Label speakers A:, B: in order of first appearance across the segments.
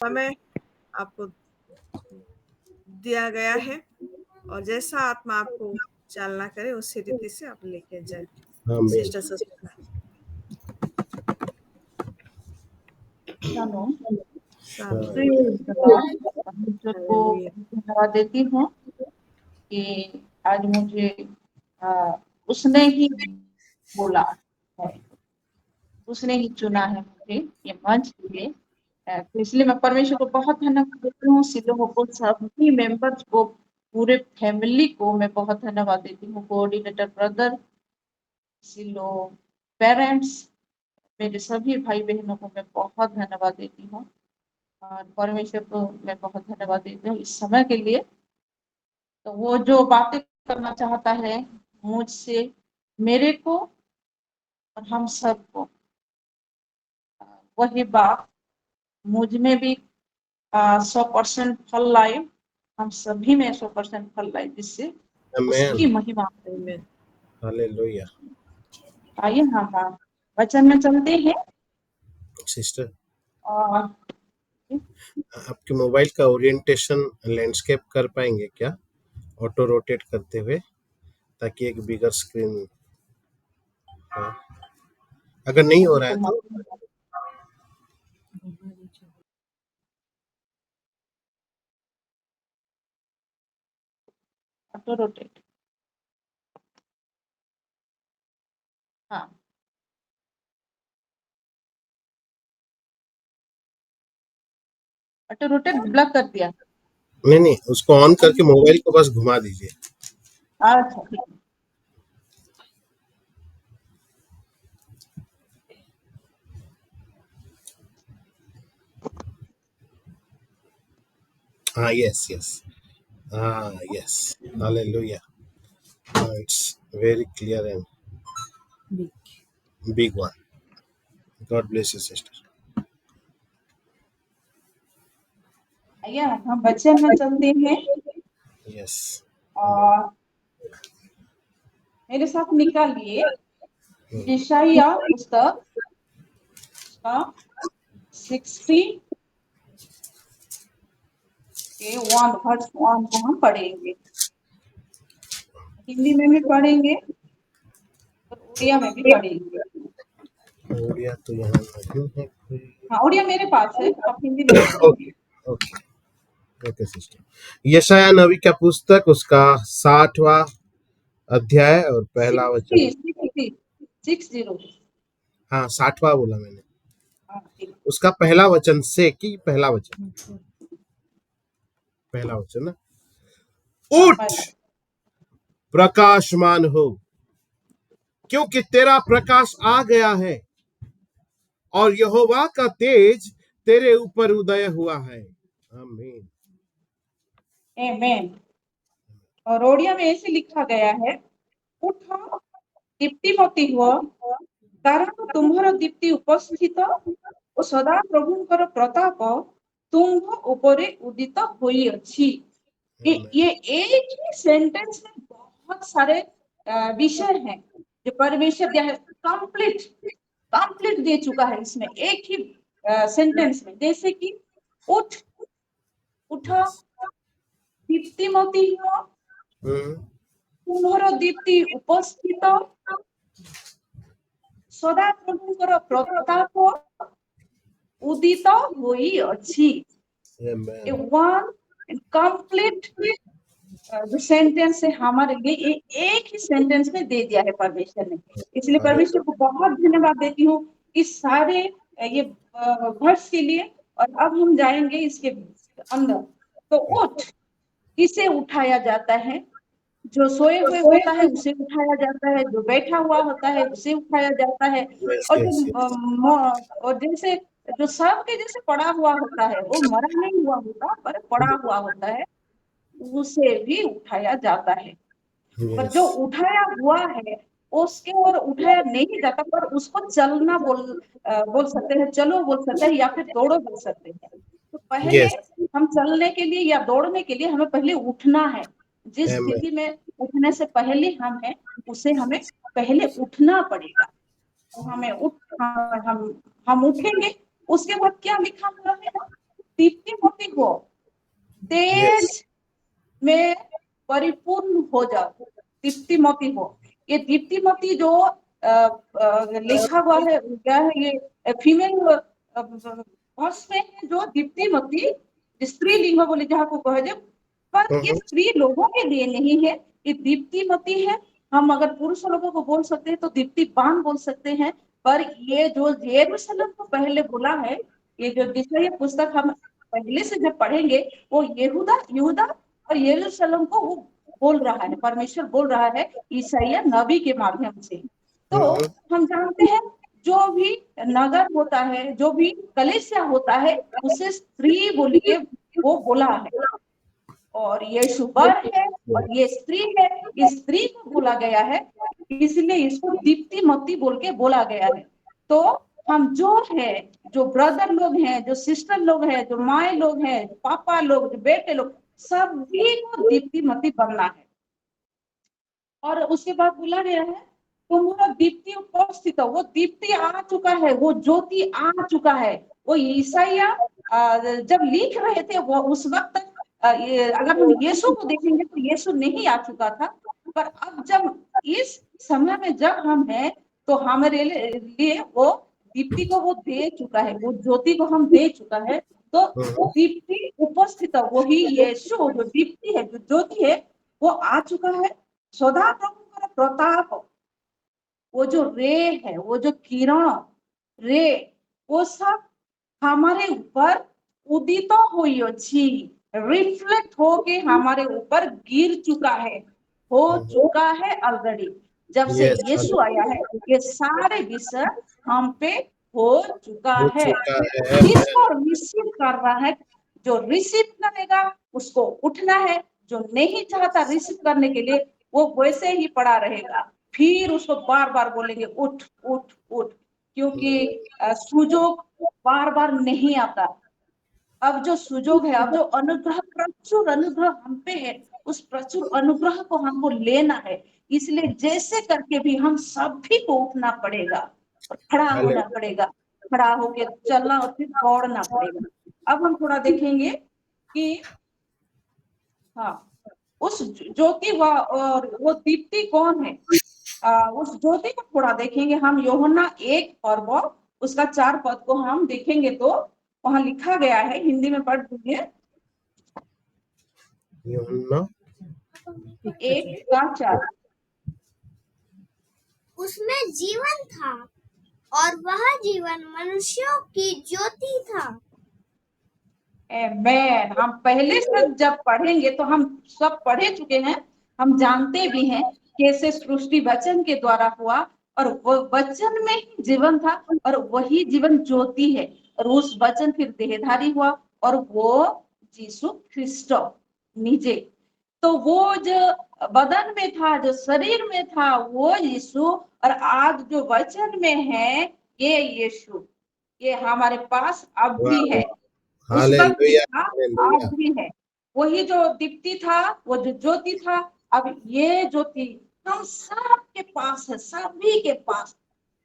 A: समय आपको दिया गया है और जैसा आत्मा आपको चालना करे उसी रीति से आप लेके जाए।
B: आमीन।
A: Sister suspend
C: shalom.
A: Shalom.
C: Praise the Lord. परमेश्वर को
A: हालेलुया।
C: धन्यवाद देती हूँ कि आज मुझे उसने ही बोला है, उसने ही चुना है मुझे ये मंच के लिए। तो इसलिए मैं परमेश्वर को बहुत धन्यवाद देती हूँ। सिलों को, सभी मेंबर्स को, पूरे फैमिली को मैं बहुत धन्यवाद देती हूँ। कोऑर्डिनेटर ब्रदर, सिलो पेरेंट्स, मेरे सभी भाई बहनों को मैं बहुत धन्यवाद देती हूँ और परमेश्वर को मैं बहुत धन्यवाद देती हूँ इस समय के लिए। तो वो जो बातें करना चाहता है मुझसे, मेरे को और हम सबको, वही बात मुझ में भी 100% फल लाए, हम सभी में 100% फल लाए, जिससे उसकी
B: आमीन।
C: महिमा।
A: आमीन।
B: हालेलुया।
C: आइए हम वचन में चलते हैं।
B: सिस्टर,
C: और
B: आपके मोबाइल का ओरिएंटेशन लैंडस्केप कर पाएंगे क्या, ऑटो रोटेट करते हुए, ताकि एक बिगर स्क्रीन हो? अगर नहीं हो रहा है तो
C: ऑटो रोटेट, हाँ, ऑटो रोटेट ब्लॉक कर दिया।
B: नहीं, उसको ऑन करके मोबाइल को बस घुमा दीजिए।
C: अच्छा ठीक है।
B: हाँ, यस यस, हाँ yes, hallelujah. It's very clear and big one. God bless you sister.
C: आइए हम वचन में चलते हैं
B: यस।
C: और मेरे साथ निकालिए यशायाह पुस्तक का 60 के 1 वर्स 1 को हम पढ़ेंगे। हिंदी में भी पढ़ेंगे और उड़िया में भी पढ़ेंगे।
B: उड़िया तो यहाँ नहीं है कोई।
C: हाँ, उड़िया मेरे पास है, आप हिंदी में पढ़ेंगे।
B: Okay okay okay sister. यशायाह नबी का पुस्तक, उसका 60वां अध्याय और पहला वचन।
C: 60।
B: हाँ, 60वां बोला मैंने।
C: हाँ, ठीक।
B: उसका पहला वचन से कि पहला वचन, पहला वचन ना,
C: हाँ,
B: उठ
C: पहला।
B: प्रकाशमान हो, क्योंकि तेरा प्रकाश आ गया है और यहोवा का तेज तेरे ऊपर उदय हुआ है। आमीन।
C: आमीन। और ओडिया में ऐसे लिखा गया है, उठ दीप्तिमती हुआ, कारण तुम्हारा दीप्ति उपस्थित और सदा प्रभुंकर प्रताप तुम्ह ऊपरे उदित होई अछि। ये एक ही सेंटेंस में बहुत सारे विषय हैं जो परमेश्वर कंप्लीट कंप्लीट दे चुका है इसमें, एक ही सेंटेंस में। जैसे कि उठ, उठा, दीप्तिमती हुआ, तुम्हारा दीप्ति उपस्थित, सदा प्रभुंकर प्रताप उदित होई अछि। वन कंप्लीट जो सेंटेंस है हमारे लिए, ये एक ही सेंटेंस में दे दिया है परमेश्वर ने। इसलिए परमेश्वर को बहुत धन्यवाद देती हूँ इस सारे ये वर्ष के लिए। और अब हम जाएंगे इसके अंदर। तो उठ, किसे उठाया जाता है? जो सोए हुए होता है उसे उठाया जाता है, जो बैठा हुआ होता है उसे उठाया जाता है, और और जैसे जो सब के जैसे पड़ा हुआ होता है, वो मरा नहीं हुआ होता पर पड़ा हुआ होता है, उसे भी उठाया जाता है। पर जो उठाया हुआ है उसके और उठाया नहीं जाता, पर उसको चलना बोल सकते हैं, चलो बोल सकते हैं, या फिर दौड़ो बोल सकते हैं। तो पहले हम चलने के लिए या दौड़ने के लिए हमें पहले उठना है। जिस स्थिति में उठने से पहले हम हैं, उसे हमें पहले उठना पड़ेगा। तो हमें हम उठेंगे। उसके बाद क्या लिखा हुआ है? हो, तेज में परिपूर्ण हो जाओ, दीप्तिमती हो। ये दीप्तिमती जो लिखा हुआ है, क्या है ये, फीमेल वर्स में है जो दीप्तिमती, स्त्रीलिंग बोले जहाँ को कहे, पर ये स्त्री लोगों के लिए नहीं है, ये दीप्तिमती है। हम अगर पुरुष लोगों को बोल सकते हैं तो दीप्तिबान बोल सकते हैं, पर ये जो यरूशलेम को पहले बोला है, ये जो जिसमें पुस्तक हम पहले से जब पढ़ेंगे, वो यहूदा यहूदा और यरूशलेम को वो बोल रहा है, परमेश्वर बोल रहा है ईसाइया नबी के माध्यम से। तो हम जानते हैं जो भी नगर होता है, जो भी कलीसिया होता है, उसे स्त्री बोल के वो बोला है, और ये शुबर है और ये स्त्री है, इस स्त्री को बोला गया है, इसलिए इसको दीप्तिमती बोल के बोला गया है। तो हम जो है, जो ब्रदर लोग हैं, जो सिस्टर लोग हैं, जो माए लोग हैं, जो पापा लोग, जो बेटे लोग, सभी को दीप्तिमती बनना है। और उसके बाद बोला गया है तुम्हारा दीप्ति उपस्थित, वो दीप्ति आ चुका है, वो ज्योति आ चुका है। वो ईसाइया जब लिख रहे थे वो उस वक्त अगर हम यीशु को देखेंगे तो यीशु नहीं आ चुका था, पर अब जब इस समय में जब हम हैं तो हमारे लिए वो दीप्ति को वो दे चुका है, वो ज्योति को हम दे चुका है। तो दीप्ति उपस्थित, वही यीशु जो दीप्ति है, जो ज्योति है, वो आ चुका है। सदा प्रभु प्रताप, वो जो रे है, वो जो किरण रे, वो सब हमारे ऊपर उदित हुई अच्छी, रिफ्लेक्ट होके हमारे ऊपर गिर चुका है, हो चुका है ऑलरेडी। जब से यीशु आया है ये सारे विषय हम पे हो चुका है। जिसको रिसीव कर रहा है, जो रिसीव करेगा उसको उठना है, जो नहीं चाहता रिसीव करने के लिए वो वैसे ही पड़ा रहेगा, फिर उसको बार बार बोलेंगे उठ उठ उठ, क्योंकि सुजोग बार बार नहीं आता। अब जो सुजोग है, अब जो अनुग्रह, प्रचुर अनुग्रह हम पे है, उस प्रचुर अनुग्रह को हमको लेना है। इसलिए जैसे करके भी हम सभी को उठना पड़ेगा और खड़ा होना पड़ेगा, खड़ा होके चलना और फिर दौड़ना पड़ेगा। अब हम थोड़ा देखेंगे कि हाँ, उस ज्योति और वो दीप्ति कौन है, उस ज्योति को थोड़ा देखेंगे हम। यूहन्ना 1 और वो उसका 4 पद को हम देखेंगे तो वहां लिखा गया है, हिंदी में पढ़ दीजिए।
B: यूहन्ना
C: 1:4।
D: उसमें जीवन था और वह जीवन मनुष्यों की ज्योति था।
C: आमेन। हम पहले से जब पढ़ेंगे तो हम सब पढ़े चुके हैं, हम जानते भी हैं कैसे सृष्टि वचन के द्वारा हुआ, और वो वचन में ही जीवन था और वही जीवन ज्योति है, और उस वचन फिर देहधारी हुआ और वो यीशु ख्रिस्ट निजे। तो वो जो बदन में था, जो शरीर में था, वो यीशु, और आज जो वचन में है ये यीशु, ये हमारे पास अब भी है, उस वक्त भी था, आज भी है। वही जो दीप्ति था, वो जो ज्योति था, अब ये ज्योति हम सबके पास है, सभी के पास।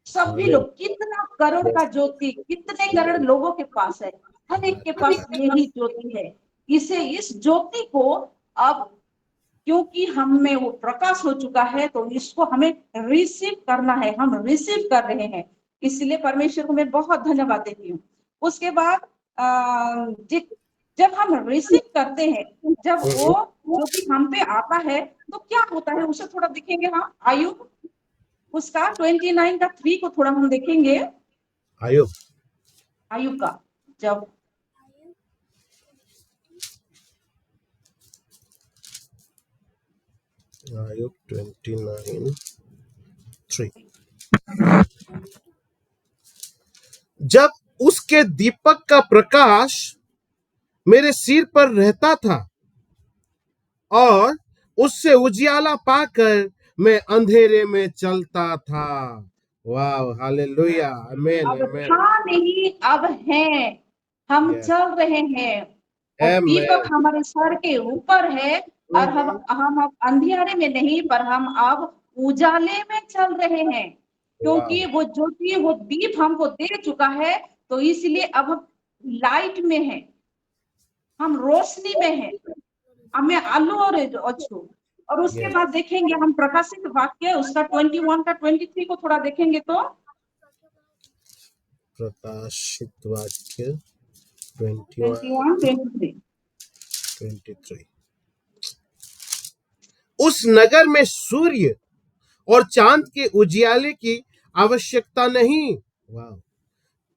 C: सभी लोग, कितना करोड़ का ज्योति, कितने करोड़ लोगों के पास है, हर एक के पास यही ज्योति है। इस ज्योति को अब क्योंकि हम में वो प्रकाश हो चुका है, तो इसको हमें रिसीव करना है, हम रिसीव कर रहे हैं। इसलिए परमेश्वर को मैं बहुत धन्यवाद देती हूँ। उसके बाद जब हम रिसीव करते हैं, जब वो जो कि हम पे आता है तो क्या होता है उसे थोड़ा देखेंगे। हाँ, आयुब उसका 29 का 3 को थोड़ा हम देखेंगे। आयुब का जब
B: आयुब 29:3। जब उसके दीपक का प्रकाश मेरे सिर पर रहता था और उससे उजियाला पाकर मैं अंधेरे में चलता था। वाह, हालेलुया, आमेन,
C: आमेन। था नहीं, अब है, हम चल रहे हैं, और दीपक हमारे सर के ऊपर है, और हम अब अंधियारे में नहीं, पर हम अब उजाले में चल रहे हैं, क्योंकि वो ज्योति, वो दीप हमको दे चुका है, तो इसलिए अब हम लाइट में है, हम रोशनी में हैं, हमें आलू और अच्छू। और उसके
B: Yes.
C: बाद देखेंगे हम प्रकाशित वाक्य उसका 21 का 23 को थोड़ा देखेंगे तो
B: प्रकाशित वाक्य
C: 21 23
B: 23। उस नगर में सूर्य और चांद के उजियाले की आवश्यकता नहीं, वाह,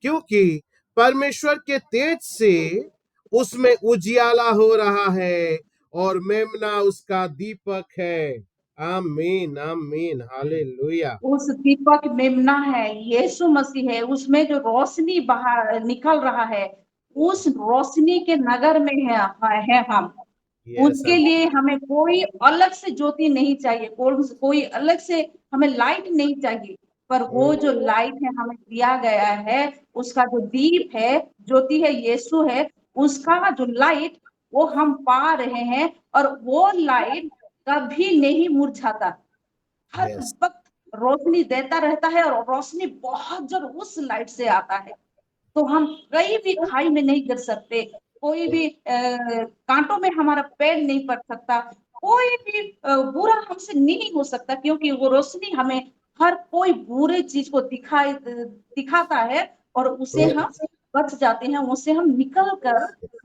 B: क्योंकि परमेश्वर के तेज से उसमें उजियाला हो रहा है और मेमना उसका दीपक है। आमीन आमीन हालेलुया।
C: उस दीपक मेमना है, यीशु मसीह है, उसमें जो रोशनी बाहर निकल रहा है, उस रोशनी के नगर में है हम।
B: यस
C: उसके लिए हमें कोई अलग से ज्योति नहीं चाहिए, कोई अलग से हमें लाइट नहीं चाहिए, पर वो जो लाइट है हमें दिया गया है, उसका जो दीप है, ज्योति है, यीशु है, उसका जो लाइट वो हम पा रहे हैं। और वो लाइट कभी नहीं मुरझाता, हर
B: यस
C: वक्त रोशनी देता रहता है, और रोशनी बहुत जोर उस लाइट से आता है। तो हम कहीं भी खाई में नहीं गिर सकते, कोई भी कांटों में हमारा पैर नहीं पड़ सकता, कोई भी बुरा हमसे नहीं हो सकता, क्योंकि वो रोशनी हमें हर कोई बुरे चीज को दिखाता है, और उसे हम बच जाते हैं, उससे हम निकल कर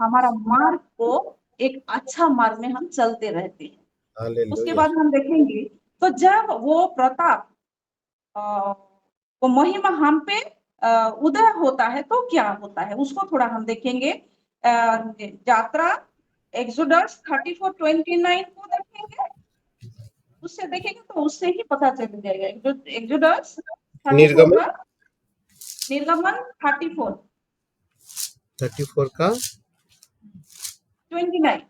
C: हमारा मार्ग को एक अच्छा मार्ग में हम चलते रहते हैं। उसके
B: हालेलुया।
C: बाद हम देखेंगे, तो जब वो प्रताप अ, वो महिमा हम पे उदय होता है तो क्या होता है, उसको थोड़ा हम देखेंगे। यात्रा एक्सोडस 34:29 को देखेंगे, उससे देखेंगे तो उससे ही पता चल जाएगा। एक्सोडस 34
B: निर्गमन
C: का, निर्गमन 34
B: 34 का
C: 29।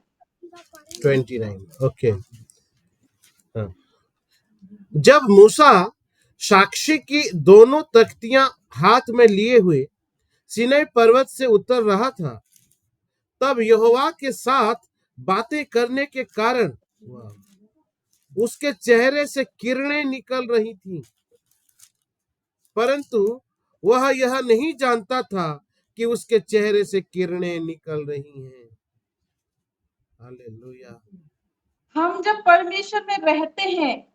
B: 29। ओके। हाँ। जब मूसा साक्षी की दोनों तख्तियां हाथ में लिए हुए सीनै पर्वत से उतर रहा था, तब यहोवा के साथ बातें करने के कारण उसके चेहरे से किरणें निकल रही थीं, परंतु वह यह नहीं जानता था कि उसके चेहरे से किरणें निकल रही हैं। हालेलुया।
C: हम जब परमेश्वर में रहते हैं,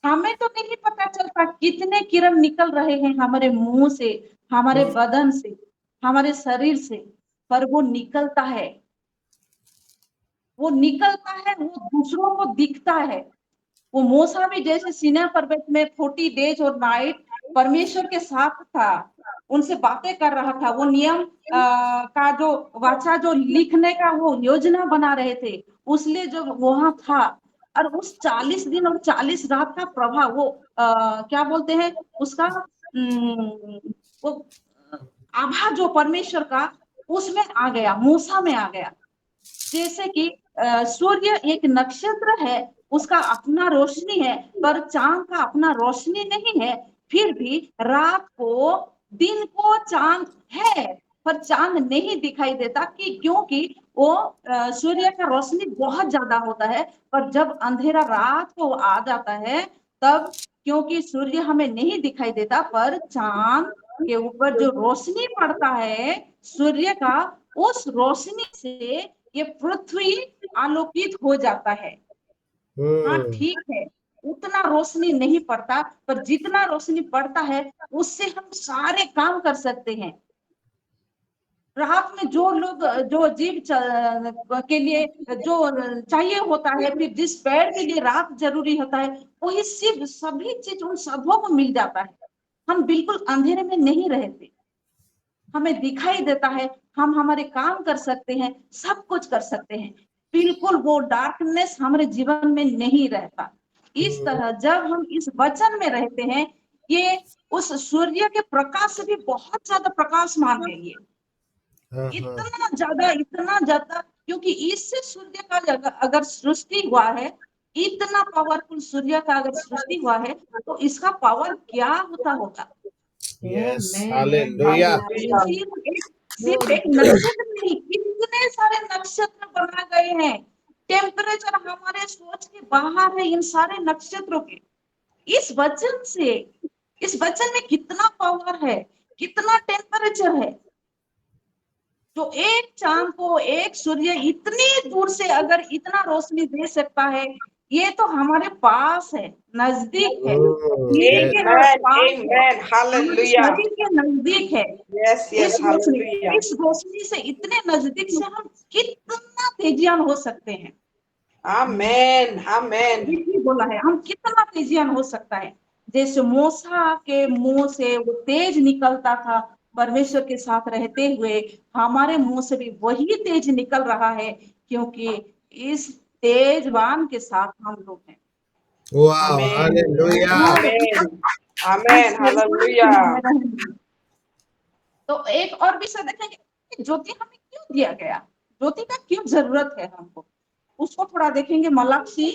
C: हमें तो नहीं पता चलता कितने किरण निकल रहे हैं हमारे मुंह से, हमारे बदन से, हमारे शरीर से, पर वो निकलता है, वो निकलता है, वो दूसरों को दिखता है। वो मूसा भी जैसे सीनै पर्वत में 40 डेज और नाइट परमेश्वर के साथ था, उनसे बातें कर रहा था, वो नियम का जो वाचा जो लिखने का वो योजना बना रहे थे, उसलिए जो वहां था। और उस 40 दिन और 40 रात का प्रभाव वो क्या बोलते हैं उसका, वो आभा जो परमेश्वर का उसमें आ गया, मूसा में आ गया। जैसे कि सूर्य एक नक्षत्र है, उसका अपना रोशनी है, पर चांद का अपना रोशनी नहीं है। फिर भी रात को, दिन को चांद है, पर चांद नहीं दिखाई देता, कि क्योंकि वो सूर्य का रोशनी बहुत ज्यादा होता है। पर जब अंधेरा रात को आ जाता है, तब क्योंकि सूर्य हमें नहीं दिखाई देता, पर चांद के ऊपर जो रोशनी पड़ता है सूर्य का, उस रोशनी से ये पृथ्वी आलोकित हो जाता है। हाँ ठीक है, उतना रोशनी नहीं पड़ता, पर जितना रोशनी पड़ता है उससे हम सारे काम कर सकते हैं। रात में जो लोग, जो जीव के लिए जो चाहिए होता है, फिर जिस पेड़ के लिए रात जरूरी होता है, वही सिर्फ सभी चीज उन सबों को मिल जाता है। हम बिल्कुल अंधेरे में नहीं रहते, हमें दिखाई देता है, हम हमारे काम कर सकते हैं, सब कुछ कर सकते हैं, बिल्कुल वो डार्कनेस हमारे जीवन में नहीं रहता। इस तरह जब हम इस वचन में रहते हैं, ये उस सूर्य के प्रकाश से भी बहुत ज्यादा प्रकाशमान है ये, इतना ज्यादा, क्योंकि इससे सूर्य का अगर सृष्टि हुआ है, इतना पावरफुल सूर्य का अगर सृष्टि हुआ है, तो इसका पावर क्या होता होगा।
B: Yes hallelujah.
C: सिर्फ एक नक्षत्र नहीं, कितने सारे नक्षत्र बना गए हैं। टेम्परेचर हमारे सोच के बाहर है इन सारे नक्षत्रों के। इस वचन से, इस वचन में कितना पावर है, कितना टेम्परेचर है। जो एक चांद को एक सूर्य इतनी दूर से अगर इतना रोशनी दे सकता है, ये तो हमारे पास है, नजदीक है, टीवी
B: yes,
C: के
E: Amen.
C: पास है,
E: Amen.
C: हमारे
E: Hallelujah.
C: शरीर के नजदीक है।
E: Yes, yes. Hallelujah.
C: इस रोशनी से इतने नजदीक से हम कितना तेजियान हो सकते हैं।
E: Amen. Amen.
C: देखिए बोला है हम कितना तेजियान हो सकता है। जैसे मूसा के मुंह से वो तेज निकलता था परमेश्वर के साथ रहते हुए, हमारे मुंह से भी वही तेज निकल रहा है, क्योंकि इस तेजवान के साथ हम लोग हैं।
B: wow,
E: Amen.
B: hallelujah.
C: और
E: Amen.
C: इस
E: Amen.
C: तेजवान के
E: Hallelujah.
C: में रहेंगे। तो एक और विषय देखेंगे कि ज्योति हमें क्यों दिया गया, ज्योति का क्यों जरूरत है हमको, उसको थोड़ा देखेंगे। मलाकी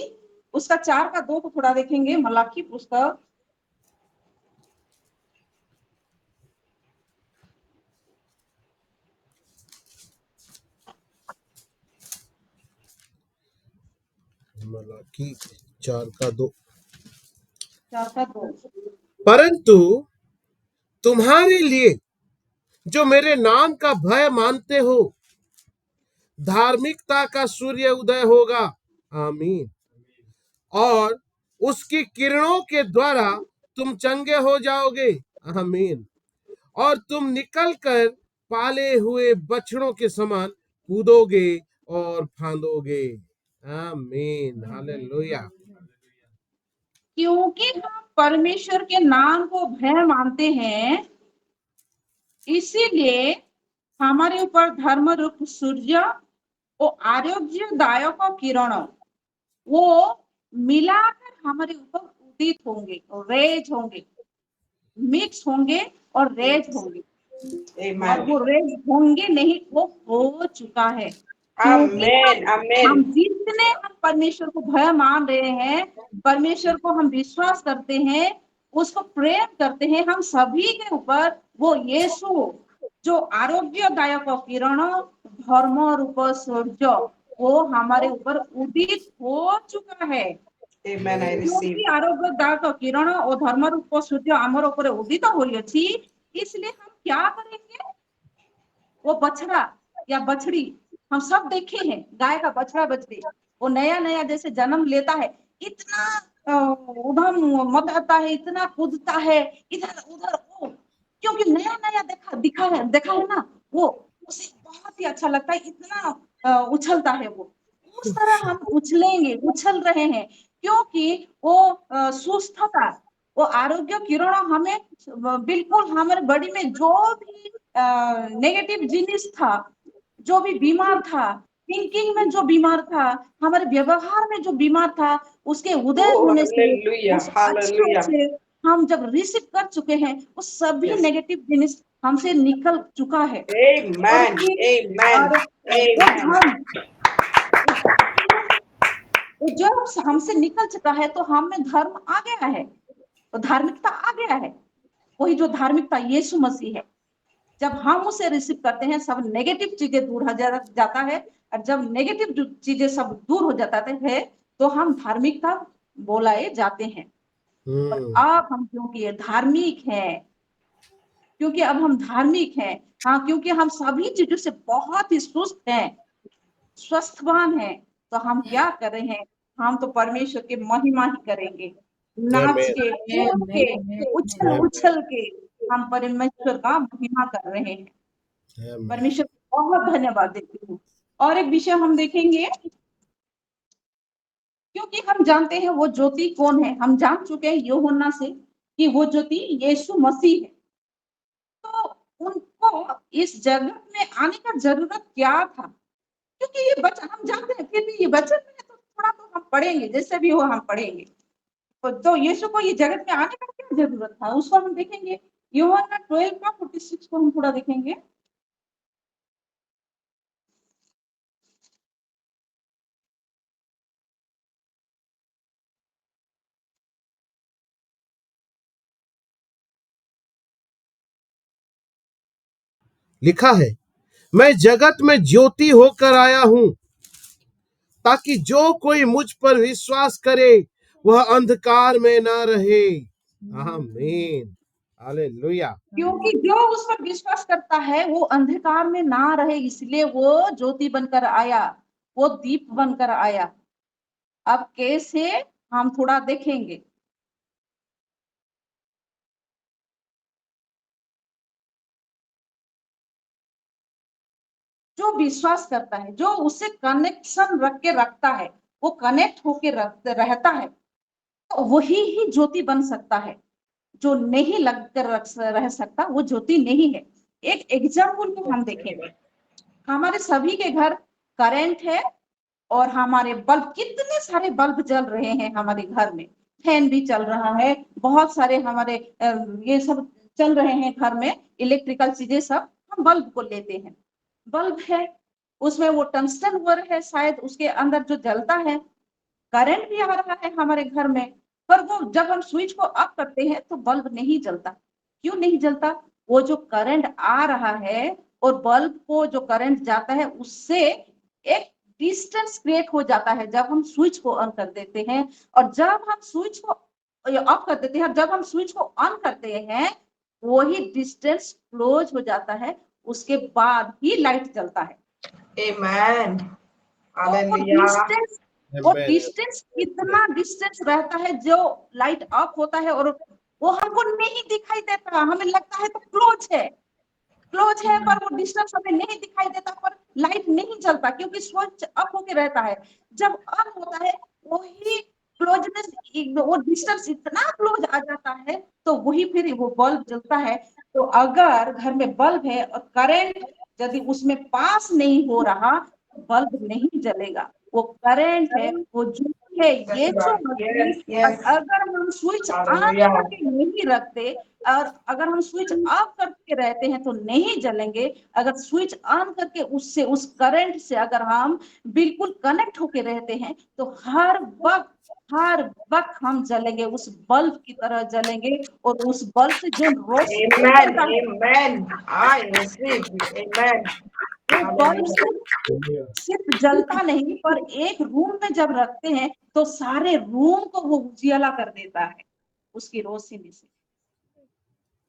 C: उसका 4:2 को थोड़ा देखेंगे। मलाकी पुस्तक
B: मलाकी 4:2।
C: 4:2।
B: परंतु तुम्हारे लिए जो मेरे नाम का भय मानते हो, धार्मिकता का सूर्य उदय होगा। आमीन। और उसकी किरणों के द्वारा तुम चंगे हो जाओगे। आमीन। और तुम निकलकर पाले हुए बछड़ों के समान कूदोगे और फांदोगे। आमीन। हालेलुया।
C: क्योंकि हम परमेश्वर के नाम को भय मानते हैं, इसीलिए हमारे ऊपर धर्म रूप सूर्य और आरोग्यदायक किरण वो मिलाकर हमारे ऊपर उदित होंगे और रेज होंगे, मिक्स होंगे और रेज होंगे। और
E: Amen.
C: वो रेज होंगे नहीं, वो हो चुका है। क्योंकि
E: Amen.
C: हम
E: Amen.
C: जितने हम परमेश्वर को भय मान रहे हैं, परमेश्वर को हम विश्वास करते हैं, उसको प्रेम करते हैं, हम सभी के ऊपर वो यीशु जो आरोग्यदायक किरण धर्म रूप सूर्य वो हमारे ऊपर उदित हो चुका है।
E: Amen. I receive.
C: क्योंकि आरोग्यदायक किरण और धर्म रूप सूर्य आमर ऊपर उदित होइछि, इसलिए हम क्या करेंगे, वो बछड़ा या बछड़ी हम सब देखे हैं, गाय का बछड़ा बछड़ी वो नया नया जैसे जन्म लेता है, इतना उधम मत आता है, इतना कूदता है इधर उधर, वो क्योंकि नया नया देखा है ना, वो उसे बहुत ही अच्छा लगता है, इतना उछलता है वो। उस तरह हम उछलेंगे, उछल रहे हैं, क्योंकि वो सुस्थता, वो आरोग्य किरण हमें बिल्कुल हमारे बॉडी में जो भी नेगेटिव जिनिस था, जो भी बीमार था, थिंकिंग में जो बीमार था, हमारे व्यवहार में जो बीमार था, उसके उदय
E: Oh,
C: होने से
E: hallelujah.
C: उस अच्छे
E: Hallelujah.
C: से हम जब रिसीव कर चुके हैं, वो सभी
E: Yes.
C: नेगेटिव जिनिस हमसे निकल चुका है। और
E: Amen.
C: फिर
E: Amen.
C: और वो
E: Amen.
C: धर्म वो जब हमसे निकल चुका है तो हम में धर्म आ गया है, तो धार्मिकता आ गया है। वही जो धार्मिकता यीशु मसीह है, जब हम उसे रिसीव करते हैं सब नेगेटिव चीजें दूर हो जाता है, और जब नेगेटिव चीजें सब दूर हो जाता है तो हम धार्मिकता बोलाए जाते हैं। और अब हम क्योंकि धार्मिक हैं, क्योंकि अब हम धार्मिक हैं, हाँ, क्योंकि हम सभी चीजों से बहुत ही सुस्त हैं, स्वस्थवान हैं, तो हम क्या कर रहे हैं, हम तो परमेश्वर की महिमा ही करेंगे, नाच
B: आमीन।
C: के कूद के उछल उछल के हम परमेश्वर का महिमा कर रहे हैं।
B: आमीन।
C: परमेश्वर को बहुत धन्यवाद देती हूँ। और एक विषय हम देखेंगे, क्योंकि हम जानते हैं वो ज्योति कौन है, हम जान चुके हैं यूहन्ना से कि वो ज्योति यीशु मसीह है। तो उनको इस जगत में आने का जरूरत क्या था, क्योंकि ये वचन हम जानते हैं, फिर भी ये वचन में तो थोड़ा तो हम पढ़ेंगे, जैसे भी हो हम पढ़ेंगे। तो यीशु को ये जगत में आने का क्या जरूरत था, उसको हम देखेंगे। यूहन्ना 12:46 को हम थोड़ा देखेंगे।
B: लिखा है, मैं जगत में ज्योति होकर आया हूं, ताकि जो कोई मुझ पर विश्वास करे वह अंधकार में ना रहे। आमीन। हालेलुया।
C: क्योंकि जो उस पर विश्वास करता है वो अंधकार में ना रहे, इसलिए वो ज्योति बनकर आया, वो दीप बनकर आया। अब कैसे, हम थोड़ा देखेंगे। जो विश्वास करता है, जो उससे कनेक्शन रख के रखता है, वो कनेक्ट होके रहता है, तो वही ही ज्योति बन सकता है। जो नहीं लग कर रह सकता वो ज्योति नहीं है। एक एग्जाम्पल को हम देखेंगे। हमारे सभी के घर करंट है और हमारे बल्ब, कितने सारे बल्ब जल रहे हैं हमारे घर में, फैन भी चल रहा है, बहुत सारे हमारे ये सब चल रहे हैं घर में, इलेक्ट्रिकल चीजें सब। हम बल्ब को लेते हैं, बल्ब है, उसमें वो टंगस्टन वर है शायद, उसके अंदर जो जलता है, करंट भी आ रहा है हमारे घर में, पर वो जब हम स्विच को ऑफ करते हैं तो बल्ब नहीं जलता। क्यों नहीं जलता? वो जो करंट आ रहा है और बल्ब को जो करंट जाता है, उससे एक डिस्टेंस क्रिएट हो जाता है जब हम स्विच को ऑन कर देते हैं। और जब हम स्विच को ऑफ कर देते हैं, जब हम स्विच को ऑन करते हैं, वही डिस्टेंस क्लोज हो जाता है, उसके बाद ही लाइट जलता है।
E: Amen.
C: वो
E: Hallelujah.
C: डिस्टेंस, वो
B: Amen.
C: डिस्टेंस कितना डिस्टेंस रहता है जो लाइट ऑफ होता है, और वो हमको नहीं दिखाई देता, हमें लगता है तो क्लोज है, क्लोज है, पर वो डिस्टेंस हमें नहीं दिखाई देता, पर लाइट नहीं जलता क्योंकि स्विच अप होके रहता है। जब ऑन होता है वही क्लोजनेस, वो डिस्टेंस इतना क्लोज आ जाता है, तो वही फिर वो बल्ब जलता है। तो अगर घर में बल्ब है और करंट यदि उसमें पास नहीं हो रहा, बल्ब नहीं जलेगा। वो करंट है, वो ज्योति है,
E: Yes,
C: यीशु
E: God. Yes,
C: मसीह।
E: yes.
C: अगर हम स्विच ऑन
E: Hallelujah.
C: करके नहीं रखते और अगर हम स्विच ऑफ करके रहते हैं तो नहीं जलेंगे। अगर स्विच ऑन करके उससे, उस करंट से अगर हम बिल्कुल कनेक्ट होके रहते हैं, तो हर वक्त हम जलेंगे, उस बल्ब की तरह जलेंगे। और उस बल्ब से जो रोशनी
E: Amen.
C: निकलता है,
E: Amen. I receive you. Amen.
C: वो बल्ब
E: Hallelujah.
C: सिर्फ जलता नहीं, पर एक रूम में जब रखते हैं तो सारे रूम को वो उजियाला कर देता है उसकी रोशनी से।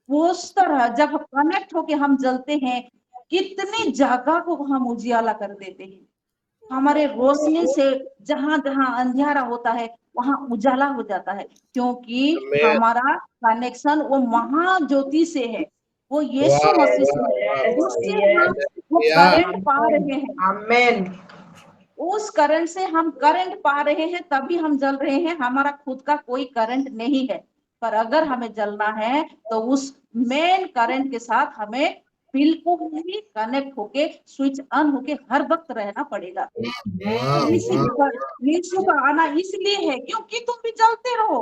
C: वो उस तरह जब कनेक्ट होके हम जलते हैं, कितनी जगह को हम उजियाला कर देते हैं। हमारे रोशनी से जहां जहां अंधेरा होता है वहां उजाला हो जाता है, क्योंकि
B: Amen.
C: हमारा कनेक्शन वो महाज्योति से है, वो यीशु
B: Wow,
C: मसीह
E: Yes,
C: से है।
B: wow,
E: yes,
B: wow.
C: उससे
E: yes.
C: हम वो
B: Hallelujah.
C: करंट पा
E: Amen.
C: रहे हैं,
E: Amen.
C: उस करंट से हम करंट पा रहे हैं, तभी हम जल रहे हैं। हमारा खुद का कोई करंट नहीं है, पर अगर हमें जलना है तो उस मेन करंट के साथ हमें बिल्कुल ही कनेक्ट होके, स्विच ऑन होके हर वक्त रहना पड़ेगा। तो
B: Wow,
C: इसीलिए
B: wow.
C: यीशु का आना इसलिए है क्योंकि तुम भी जलते रहो।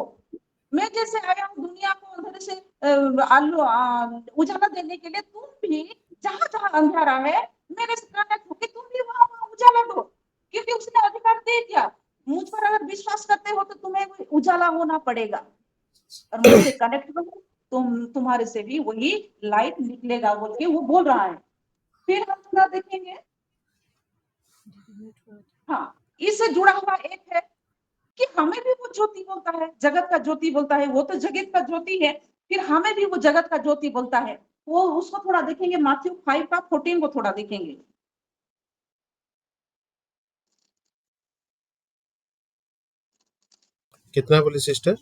C: मैं जैसे आया हूँ दुनिया को अंधेरे से उजाला देने के लिए, तुम भी जहां जहां अंधेरा है मेरे से कनेक्ट होके तुम भी वहां वहां उजाला दो, क्योंकि उसने अधिकार दे दिया। मुझ पर अगर विश्वास करते हो तो तुम्हें उजाला होना पड़ेगा, और मुझसे कनेक्ट रहो, तुम्हारे से भी वही लाइट निकलेगा बोल के वो बोल रहा है। फिर हम थोड़ा देखेंगे। हाँ, इससे जुड़ा हुआ एक है कि हमें भी वो ज्योति बोलता है, जगत का ज्योति बोलता है। वो तो जगत का ज्योति है, फिर हमें भी वो जगत का ज्योति बोलता है। वो उसको थोड़ा देखेंगे, मैथ्यू 5 का 14 को थोड़ा देखेंगे।
B: कितना बोली सिस्टर?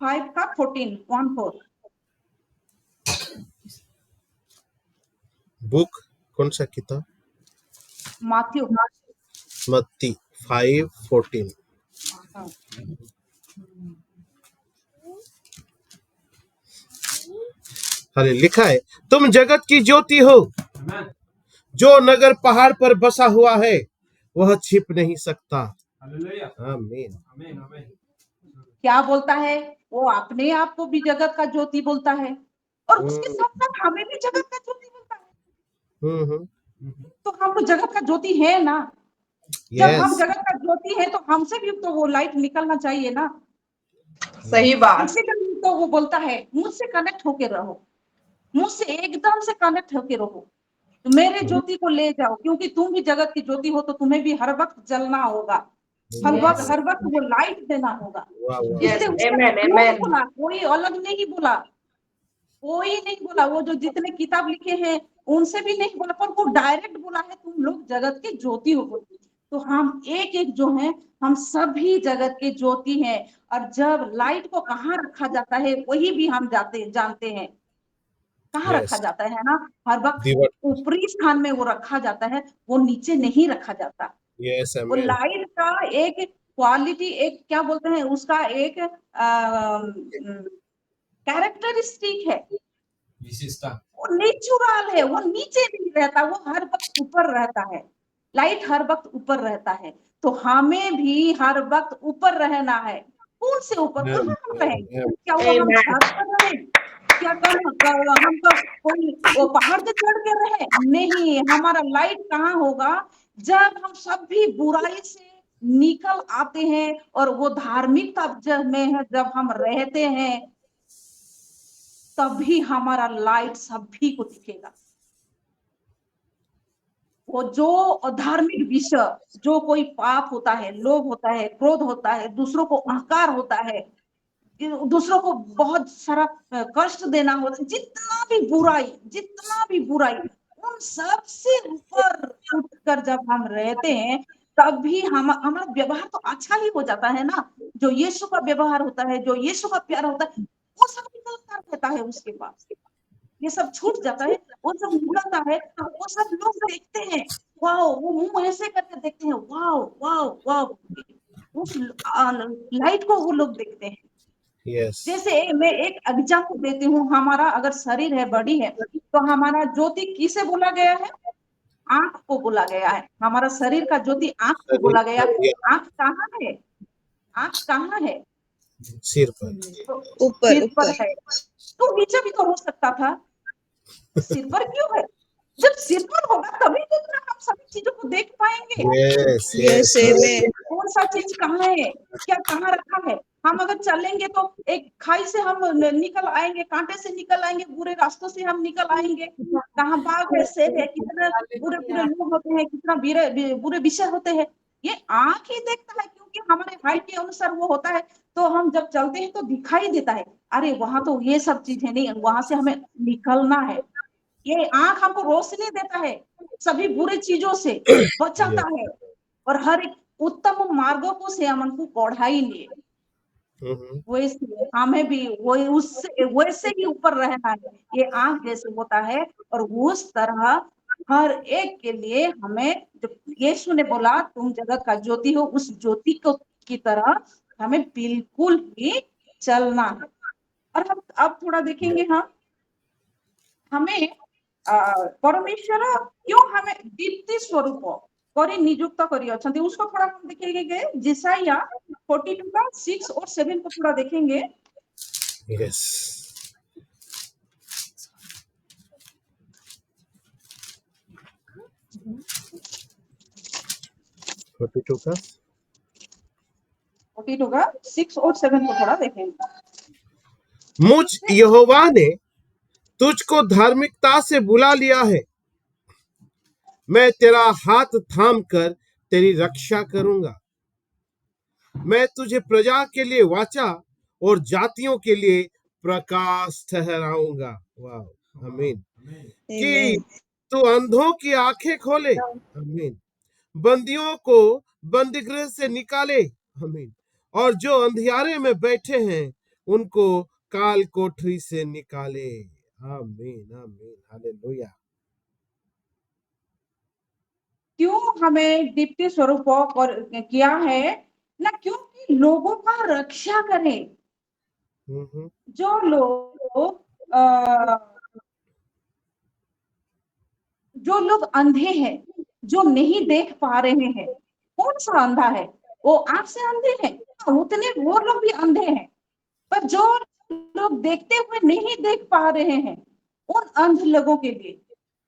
C: 5 का 14, 1-4।
B: बुक कौन सा किताब?
C: मैथ्यू।
B: मत्ती 5:14।
C: हाँ।
B: अरे लिखा है, तुम जगत की ज्योति हो, जो नगर पहाड़ पर बसा हुआ है वह छिप नहीं सकता। आमीन।
C: क्या बोलता है? वो अपने आप को भी जगत का ज्योति बोलता है, और उसके साथ साथ हमें भी जगत का ज्योति बोलता है। तो हम तो जगत का ज्योति है ना। जब हम
B: यस,
C: जगत का ज्योति है तो हमसे भी तो वो लाइट निकलना चाहिए ना।
E: सही बात।
C: इसीलिए तो वो बोलता है मुझसे कनेक्ट होके रहो, मुझसे एकदम से कनेक्ट होके रहो, तो मेरे ज्योति को ले जाओ, क्योंकि तुम भी जगत की ज्योति हो, तो तुम्हें भी हर वक्त जलना होगा, हर वक्त वो लाइट देना होगा।
B: वाह वाह।
E: Yes,
C: इसलिए उसने
E: amen,
C: खुद
E: amen.
C: बोला, कोई अलग नहीं बोला, कोई नहीं बोला, वो जो जितने किताब लिखे हैं उनसे भी नहीं बोला, पर वो डायरेक्ट बोला है तुम लोग जगत के ज्योति हो बोल। तो हम एक एक जो है हम सभी जगत के ज्योति हैं। और जब लाइट को कहाँ रखा जाता है वही भी हम जानते हैं कहाँ रखा
B: यस,
C: जाता है ना, हर वक्त
B: दीवार।
C: ऊपरी स्थान में वो रखा जाता है, वो नीचे नहीं रखा जाता।
B: यस,
C: वो
B: आमेन।
C: लाइट का एक क्वालिटी, एक क्या बोलते हैं उसका एक कैरेक्टरिस्टिक है,
B: विशेषता।
C: वो नेचुरल है, वो नीचे नहीं रहता, वो हर वक्त ऊपर रहता है। लाइट हर वक्त ऊपर रहता है, तो हमें भी हर वक्त ऊपर रहना है। कौन से ऊपर, कहाँ हम रहेंगे? क्या वो हम
E: Amen.
C: छत पर रहे? क्या हम तो कोई वो पहाड़ से चढ़ के रहे? नहीं, हमारा लाइट कहाँ होगा? जब हम सब भी बुराई से निकल आते हैं और वो धार्मिकता जब हम रहते हैं, तभी हमारा लाइट सभी को दिखेगा। वो जो धार्मिक विषय, जो कोई पाप होता है, लोभ होता है, क्रोध होता है, दूसरों को अहंकार होता है, दूसरों को बहुत सारा कष्ट देना होता है, जितना भी बुराई, उन सब से ऊपर उठकर जब हम रहते हैं, तभी हमारा व्यवहार तो अच्छा ही हो जाता है ना। जो यीशु का व्यवहार होता है, जो यीशु का प्यार होता है, वो सब निकलता रहता है उसके पास। ये सब छूट जाता है, वो सब निकलता है, वो सब लोग देखते हैं, वाओ, वो मुंह ऐसे करके देखते हैं, वाओ वाओ वाओ, उस लाइट को वो लोग देखते हैं।
B: यस,
C: जैसे मैं एक एग्जाम्पल देती हूँ, हमारा अगर शरीर है, बॉडी है, तो हमारा ज्योति किसे बोला गया है? आंख को बोला गया है। हमारा शरीर का ज्योति आंख को
B: शरीर
C: बोला गया है।
B: पर या
C: आंख कहाँ है? आंख कहाँ है?
B: सिर पर।
C: तो
A: ऊपर
C: सिर पर
A: ऊपर।
C: है, तो नीचे भी तो हो सकता था, सिर पर क्यों है? जब सिर पर होगा तभी तो हम सभी चीजों को देख पाएंगे।
B: यस,
A: यस,
B: यस,
A: आमेन।
C: कौन सा चीज कहाँ है, क्या कहाँ रखा है? हम अगर चलेंगे तो एक खाई से हम निकल आएंगे, कांटे से निकल आएंगे, बुरे रास्तों से हम निकल आएंगे। कहाँ बाघ है, शेर है, कितने बुरे बुरे लोग होते हैं, कितना बुरे विषय होते हैं, ये आंख ही देखता है, क्योंकि हमारे हाइट के अनुसार वो होता है। तो हम जब चलते हैं तो दिखाई देता है, अरे वहां तो ये सब चीजें नहीं, वहां से हमें निकलना है। ये आंख हमको रोशनी देता है, सभी बुरे चीजों से बचाता
B: यस।
C: है, और हर एक उत्तम मार्गों को से हमको पढ़ाई लिए। वैसे हमें भी वही उससे वैसे ही ऊपर रहना है, ये आंख जैसे होता है, और उस तरह हर एक के लिए हमें, जो यीशु ने बोला तुम जगत का ज्योति हो, उस ज्योति को की तरह हमें बिल्कुल ही चलना है। और हम अब थोड़ा देखेंगे, हम हमें परमेश्वर क्यों हमें दीप्ति स्वरूप କରି नियुक्त करी अछंती, उसको थोड़ा हम देखेंगे। जिसाइया 42 का 6 और 7 को थोड़ा देखेंगे।
B: यस, 42 का
C: 42 का 6 और 7 को थोड़ा देखेंगे।
B: मुझ यहोवा ने तुझको धार्मिकता से बुला लिया है, मैं तेरा हाथ थाम कर तेरी रक्षा करूंगा। मैं तुझे प्रजा के लिए वाचा और जातियों के लिए प्रकाश ठहराऊंगा। वाह, आमीन। कि तू अंधों की आंखें खोले, आमीन, बंदियों को बंदीगृह से निकाले, आमीन, और जो अंधियारे में बैठे हैं उनको काल कोठरी से निकाले। आमीन, आमीन, हालेलुया।
C: क्यों हमें दीप्ति स्वरूप किया है ना? क्योंकि लोगों का रक्षा करें। जो लोग जो लोग अंधे हैं, जो नहीं देख पा रहे हैं, कौन सा अंधा है? वो आंख से अंधे हैं, उतने वो लोग भी अंधे हैं। पर जो लोग देखते हुए नहीं देख पा रहे हैं, उन अंध लोगों के लिए,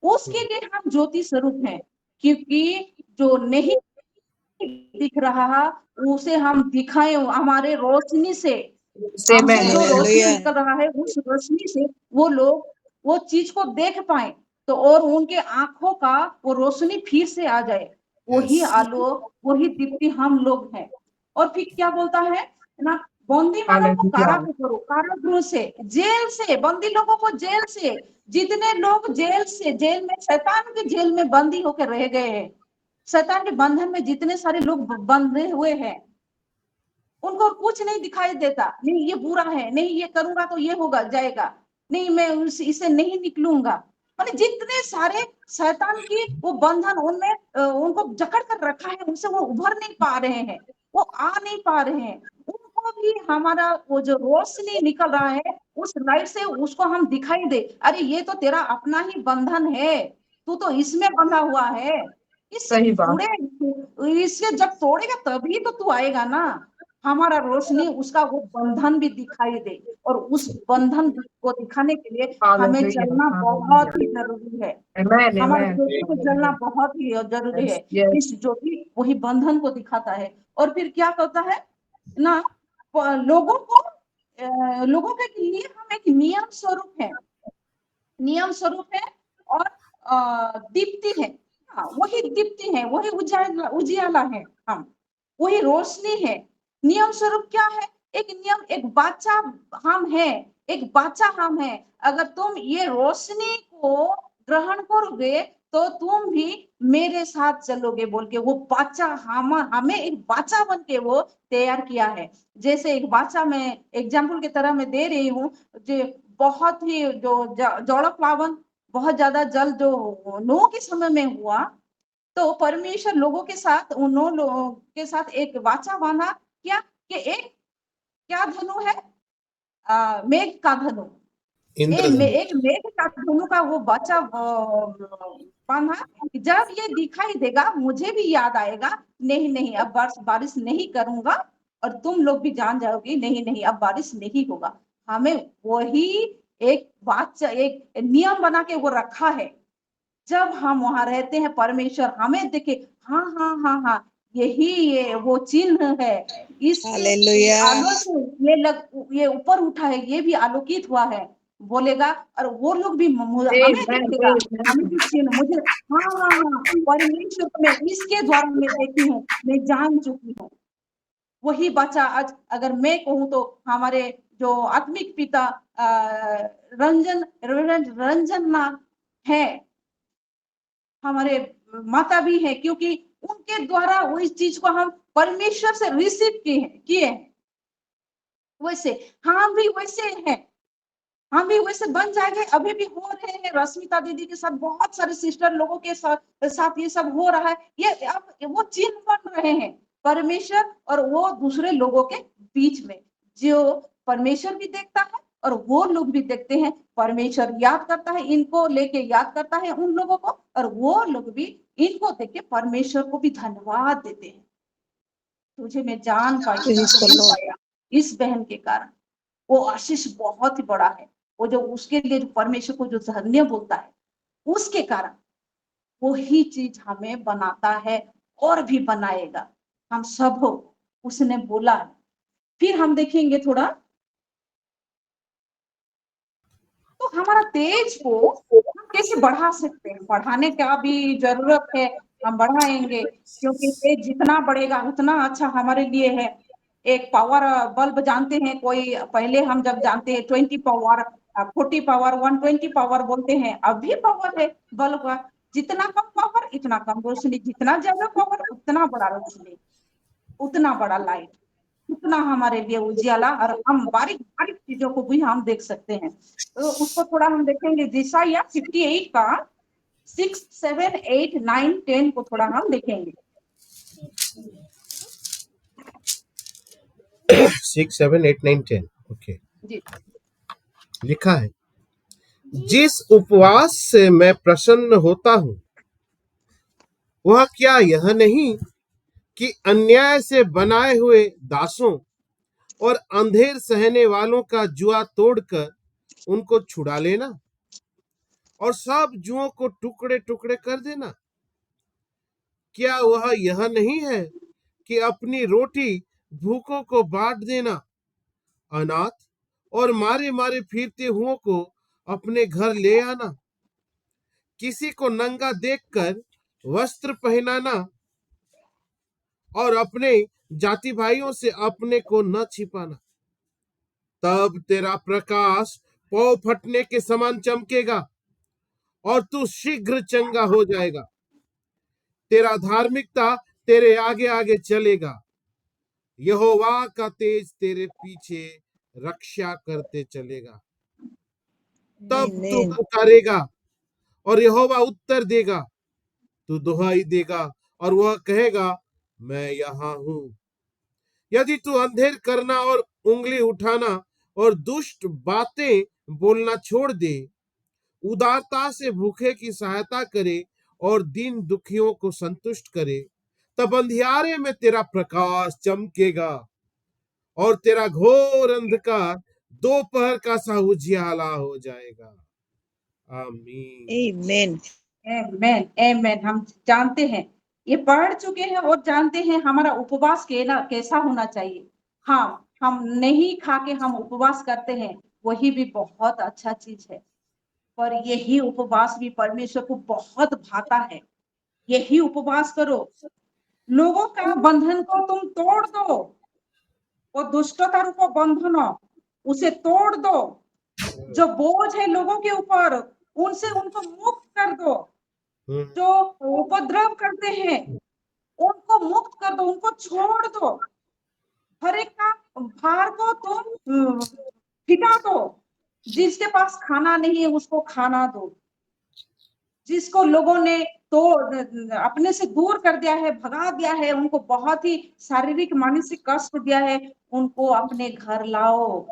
C: उसके लिए हम ज्योति स्वरूप हैं। क्योंकि जो नहीं दिख रहा उसे हम दिखाएं हमारे रोशनी से, हमसे
E: Amen.
C: जो रोशनी
A: हालेलुया।
C: निकल रहा है उस रोशनी से वो लोग वो चीज को देख पाए, तो और उनके आंखों का वो रोशनी फिर से आ जाए। वही
B: यस,
C: आलोक, वही दीप्ति हम लोग हैं। और फिर क्या बोलता है ना? बंदी मानव को कारा
E: Hallelujah.
C: को करो, कारागृह से, जेल से, बंदी लोगों को जेल से, जितने लोग जेल में शैतान के जेल में बंदी होकर रह गए हैं, शैतान के बंधन में जितने सारे लोग बंधे हुए हैं, उनको कुछ नहीं दिखाई देता, नहीं ये बुरा है, नहीं ये करूंगा तो ये होगा जाएगा, नहीं मैं इसे नहीं निकलूंगा, माने जितने सारे शैतान की वो बंधन उनमें उनको जकड़ कर रखा है, उनसे वो उभर नहीं पा रहे हैं, वो आ नहीं पा रहे हैं, उनको भी हमारा वो जो रोशनी निकल रहा है उस लाइट से उसको हम दिखाई दे, अरे ये तो तेरा अपना ही बंधन है, तू तो इसमें बंधा हुआ है, इससे
E: सही बात।
C: जुड़े, इससे जब तोड़ेगा तभी तो तू आएगा ना, हमारा रोशनी उसका वो बंधन भी दिखाई दे, और उस बंधन को दिखाने के लिए हमें
E: Hallelujah.
C: चलना बहुत ही जरूरी है,
E: Amen.
C: हमारा
E: Amen.
C: ज्योति को जलना बहुत ही जरूरी है,
E: Yes.
C: इस ज्योति वही बंधन को दिखाता है। और फिर क्या करता है ना, लोगों को लोगों के लिए हम एक नियम स्वरूप है, नियम स्वरूप है, और दीप्ति है, हाँ, वही दीप्ति है, वही उजाला उजियाला है, हम वही रोशनी है। नियम स्वरूप क्या है, एक नियम, एक बच्चा हम है, एक बच्चा हम है, अगर तुम ये रोशनी को ग्रहण करोगे तो तुम भी मेरे साथ चलोगे बोल के वो बच्चा हमें एक बच्चा बन के वो तैयार किया है। जैसे एक बच्चा मैं एग्जाम्पल की तरह मैं दे रही हूँ, जो बहुत ही जो जल प्लावन बहुत ज्यादा जल जो नोह के समय में हुआ, तो परमेश्वर लोगों के साथ उन लोगों के साथ एक वाचा बांधा, क्या कि एक क्या धनु है, मेघ का धनु, एक मेघ का धनु का वो बच्चा बांधा, जब ये दिखाई देगा मुझे भी याद आएगा, नहीं नहीं अब बारिश नहीं करूंगा, और तुम लोग भी जान जाओगे नहीं नहीं अब बारिश नहीं होगा। हमें वही एक बात, एक नियम बना के वो रखा है, जब हम वहां रहते हैं परमेश्वर हमें देखे, हाँ हाँ हाँ हाँ यही ये वो चिन्ह है, इससे आलोक ये ऊपर उठा है, ये भी आलोकित हुआ है बोलेगा, और वो लोग भी हमें
E: Amen.
C: देखेगा, हमें भी
E: Amen.
C: चिन्ह, मुझे हाँ हाँ हाँ परमेश्वर को मैं इसके द्वारा मैं देखी हूँ, मैं जान चुकी हूँ। वही बच्चा आज अगर मैं कहूँ तो हमारे जो आत्मिक पिता रंजना है, हमारे माता भी है, क्योंकि उनके द्वारा वो इस चीज को हम परमेश्वर से रिसीव किए हैं, वैसे हम भी वैसे हैं, हम भी वैसे बन जाएंगे, अभी भी हो रहे हैं, रश्मिता दीदी के साथ बहुत सारे सिस्टर लोगों के साथ ये सब हो रहा है, ये अब वो चिन्ह बन रहे हैं परमेश्वर और वो दूसरे लोगों के बीच में, जो परमेश्वर भी देखता है और वो लोग भी देखते हैं, परमेश्वर याद करता है, इनको लेके याद करता है उन लोगों को, और वो लोग भी इनको देख के परमेश्वर को भी धन्यवाद देते हैं। तुझे मैं जान पाई इस बहन के कारण, वो आशीष बहुत ही बड़ा है, वो जो उसके लिए जो परमेश्वर को जो धन्य बोलता है, उसके कारण वो ही चीज हमें बनाता है और भी बनाएगा, हम सब हो उसने बोला है। फिर हम देखेंगे थोड़ा, तो हमारा तेज को हम कैसे बढ़ा सकते हैं, बढ़ाने का भी जरूरत है, हम बढ़ाएंगे, क्योंकि तेज जितना बढ़ेगा उतना अच्छा हमारे लिए है। एक पावर बल्ब जानते हैं कोई, पहले हम जब जानते हैं 20 पावर 40 पावर 120 पावर बोलते हैं, अभी पावर है बल्ब का, जितना कम पावर इतना कम रोशनी, जितना ज्यादा पावर उतना बड़ा रोशनी, उतना बड़ा लाइट, उतना हमारे लिए उजियाला, और हम बारीक बारीक चीजों को भी हम देख सकते हैं। तो उसको थोड़ा हम देखेंगे, यशायाह 58 का 6, 7, 8, 9, 10 को थोड़ा हम देखेंगे।
B: 6, 7, 8, 9, 10 ओके
C: जी
B: लिखा है, जिस उपवास से मैं प्रसन्न होता हूं वह क्या यह नहीं कि अन्याय से बनाए हुए दासों और अंधेर सहने वालों का जुआ तोड़कर उनको छुड़ा लेना और सब जुओं को टुकड़े टुकड़े कर देना? क्या वह यह नहीं है कि अपनी रोटी भूखों को बांट देना, अनाथ और मारे मारे फिरते हुओं को अपने घर ले आना, किसी को नंगा देखकर वस्त्र पहनाना और अपने जाति भाइयों से अपने को न छिपाना? तब तेरा प्रकाश पौ फटने के समान चमकेगा और तू शीघ्र चंगा हो जाएगा। तेरा धार्मिकता तेरे आगे आगे चलेगा। यहोवा का तेज तेरे पीछे रक्षा करते चलेगा। तब तू
E: Amen.
B: पुकारेगा और यहोवा उत्तर देगा। तू दुहाई देगा और वह कहेगा, मैं यहाँ हूं। यदि तू अंधेर करना और उंगली उठाना और दुष्ट बातें बोलना छोड़ दे, उदारता से भूखे की सहायता करे और दीन दुखियों को संतुष्ट करे, तब अंधियारे में तेरा प्रकाश चमकेगा और तेरा घोर अंधकार दोपहर का सा उजियाला हो जाएगा। आमीन।
E: Amen.
C: आमेन आमेन। हम जानते हैं, ये पढ़ चुके हैं और जानते हैं हमारा उपवास कैसा होना चाहिए। हाँ, हम नहीं खा के हम उपवास करते हैं, वही भी बहुत अच्छा चीज है, पर यही उपवास भी परमेश्वर को बहुत भाता है। यही उपवास करो, लोगों का बंधन को तुम तोड़ दो, वो दुष्टता रूप बंधन उसे तोड़ दो। जो बोझ है लोगों के ऊपर, उनसे उनको मुक्त कर दो। जो उपद्रव करते हैं उनको मुक्त कर दो, उनको छोड़ दो। हर एक का भार को तुम फिटा दो। जिसके पास खाना नहीं है उसको खाना दो। जिसको लोगों ने तो अपने से दूर कर दिया है, भगा दिया है, उनको बहुत ही शारीरिक मानसिक कष्ट दिया है, उनको अपने घर लाओ।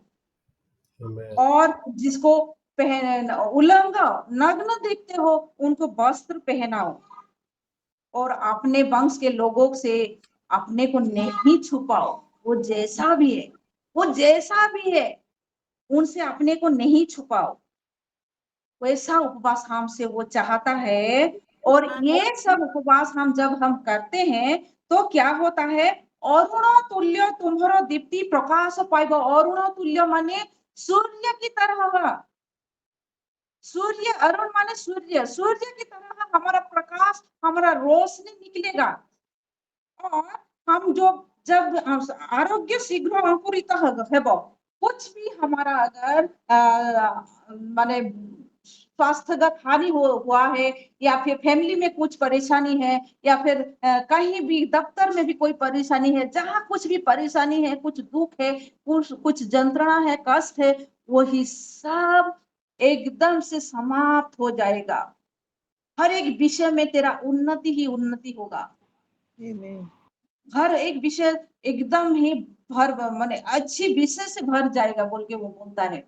C: और जिसको पहन उलंग नग्न देखते हो उनको वस्त्र पहनाओ। और अपने वंश के लोगों से अपने को नहीं छुपाओ। वो जैसा भी है, वो जैसा भी है, उनसे अपने को नहीं छुपाओ। वैसा उपवास हमसे वो चाहता है। और ये सब उपवास जब हम करते हैं तो क्या होता है, अरुण तुल्य तुम्हारा दीप्ति प्रकाश पाइबा। अरुण तुल्य माने सूर्य की तरह। सूर्य, अरुण माने सूर्य, सूर्य की तरह हमारा प्रकाश, हमारा रोशनी निकलेगा। और हम जो जब आरोग्य शीघ्र अंकुरित हेबो, कुछ भी हमारा अगर माने स्वास्थ्यगत हानि हुआ है, या फिर फैमिली में कुछ परेशानी है, या फिर कहीं भी दफ्तर में भी कोई परेशानी है, जहाँ कुछ भी परेशानी है, कुछ दुख है, कुछ यंत्रणा है, कष्ट है, वही सब एकदम से समाप्त हो जाएगा। हर एक विषय में तेरा उन्नति ही उन्नति होगा।
E: Amen.
C: हर एक विषय एकदम ही भर माने अच्छी विषय से भर जाएगा बोल के वो बोलता है।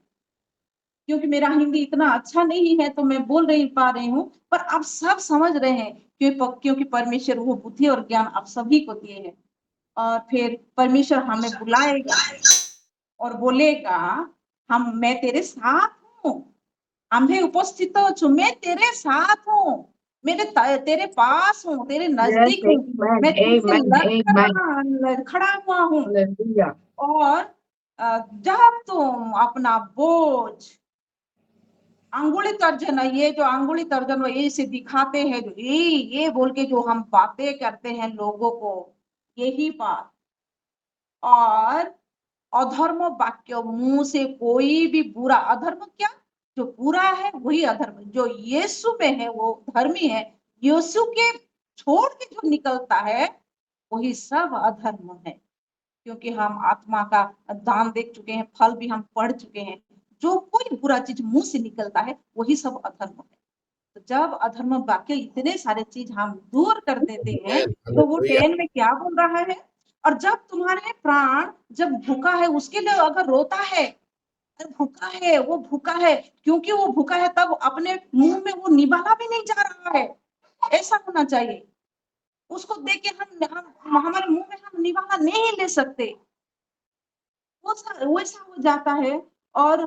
C: क्योंकि मेरा हिंदी इतना अच्छा नहीं है तो मैं बोल नहीं पा रही हूँ, पर आप सब समझ रहे हैं क्योंकि परमेश्वर वो बुद्धि और ज्ञान आप सभी को दिए हैं। और फिर परमेश्वर हमें बुलाएगा और बोलेगा, मैं तेरे साथ हूँ, आम्हे उपस्थित हो, मैं तेरे साथ हूँ, तेरे पास हूँ, तेरे
E: Yes,
C: नजदीक हूँ,
E: amen,
C: मैं तुझसे
E: amen, amen.
C: खड़ा हुआ हूँ।
E: Hallelujah.
C: और जब तुम अपना बोझ अंगुली तर्जन, ये जो अंगुली तर्जन ये से दिखाते हैं, जो ये बोल के जो हम बातें करते हैं लोगों को, यही बात। और अधर्म वाक्य मुंह से कोई भी बुरा, अधर्म क्या, जो बुरा है वही अधर्म, जो यीशु में है वो धर्मी है, यीशु के छोड़ के जो निकलता है वही सब अधर्म है। क्योंकि हम आत्मा का दान देख चुके हैं, फल भी हम पढ़ चुके हैं। जो कोई बुरा चीज मुंह से निकलता है वही सब अधर्म है। तो जब अधर्म वाक्य इतने सारे चीज हम दूर कर देते हैं, तो वो 10 में क्या बोल रहा है, और जब तुम्हारे प्राण जब भूखा है उसके लिए अगर रोता है, भूखा है, वो भूखा है, क्योंकि वो भूखा है, तब अपने मुंह में वो निवाला भी नहीं जा रहा है। ऐसा होना चाहिए। उसको देख के हम हमारे मुंह में हम निवाला नहीं ले सकते, वैसा हो जाता है। और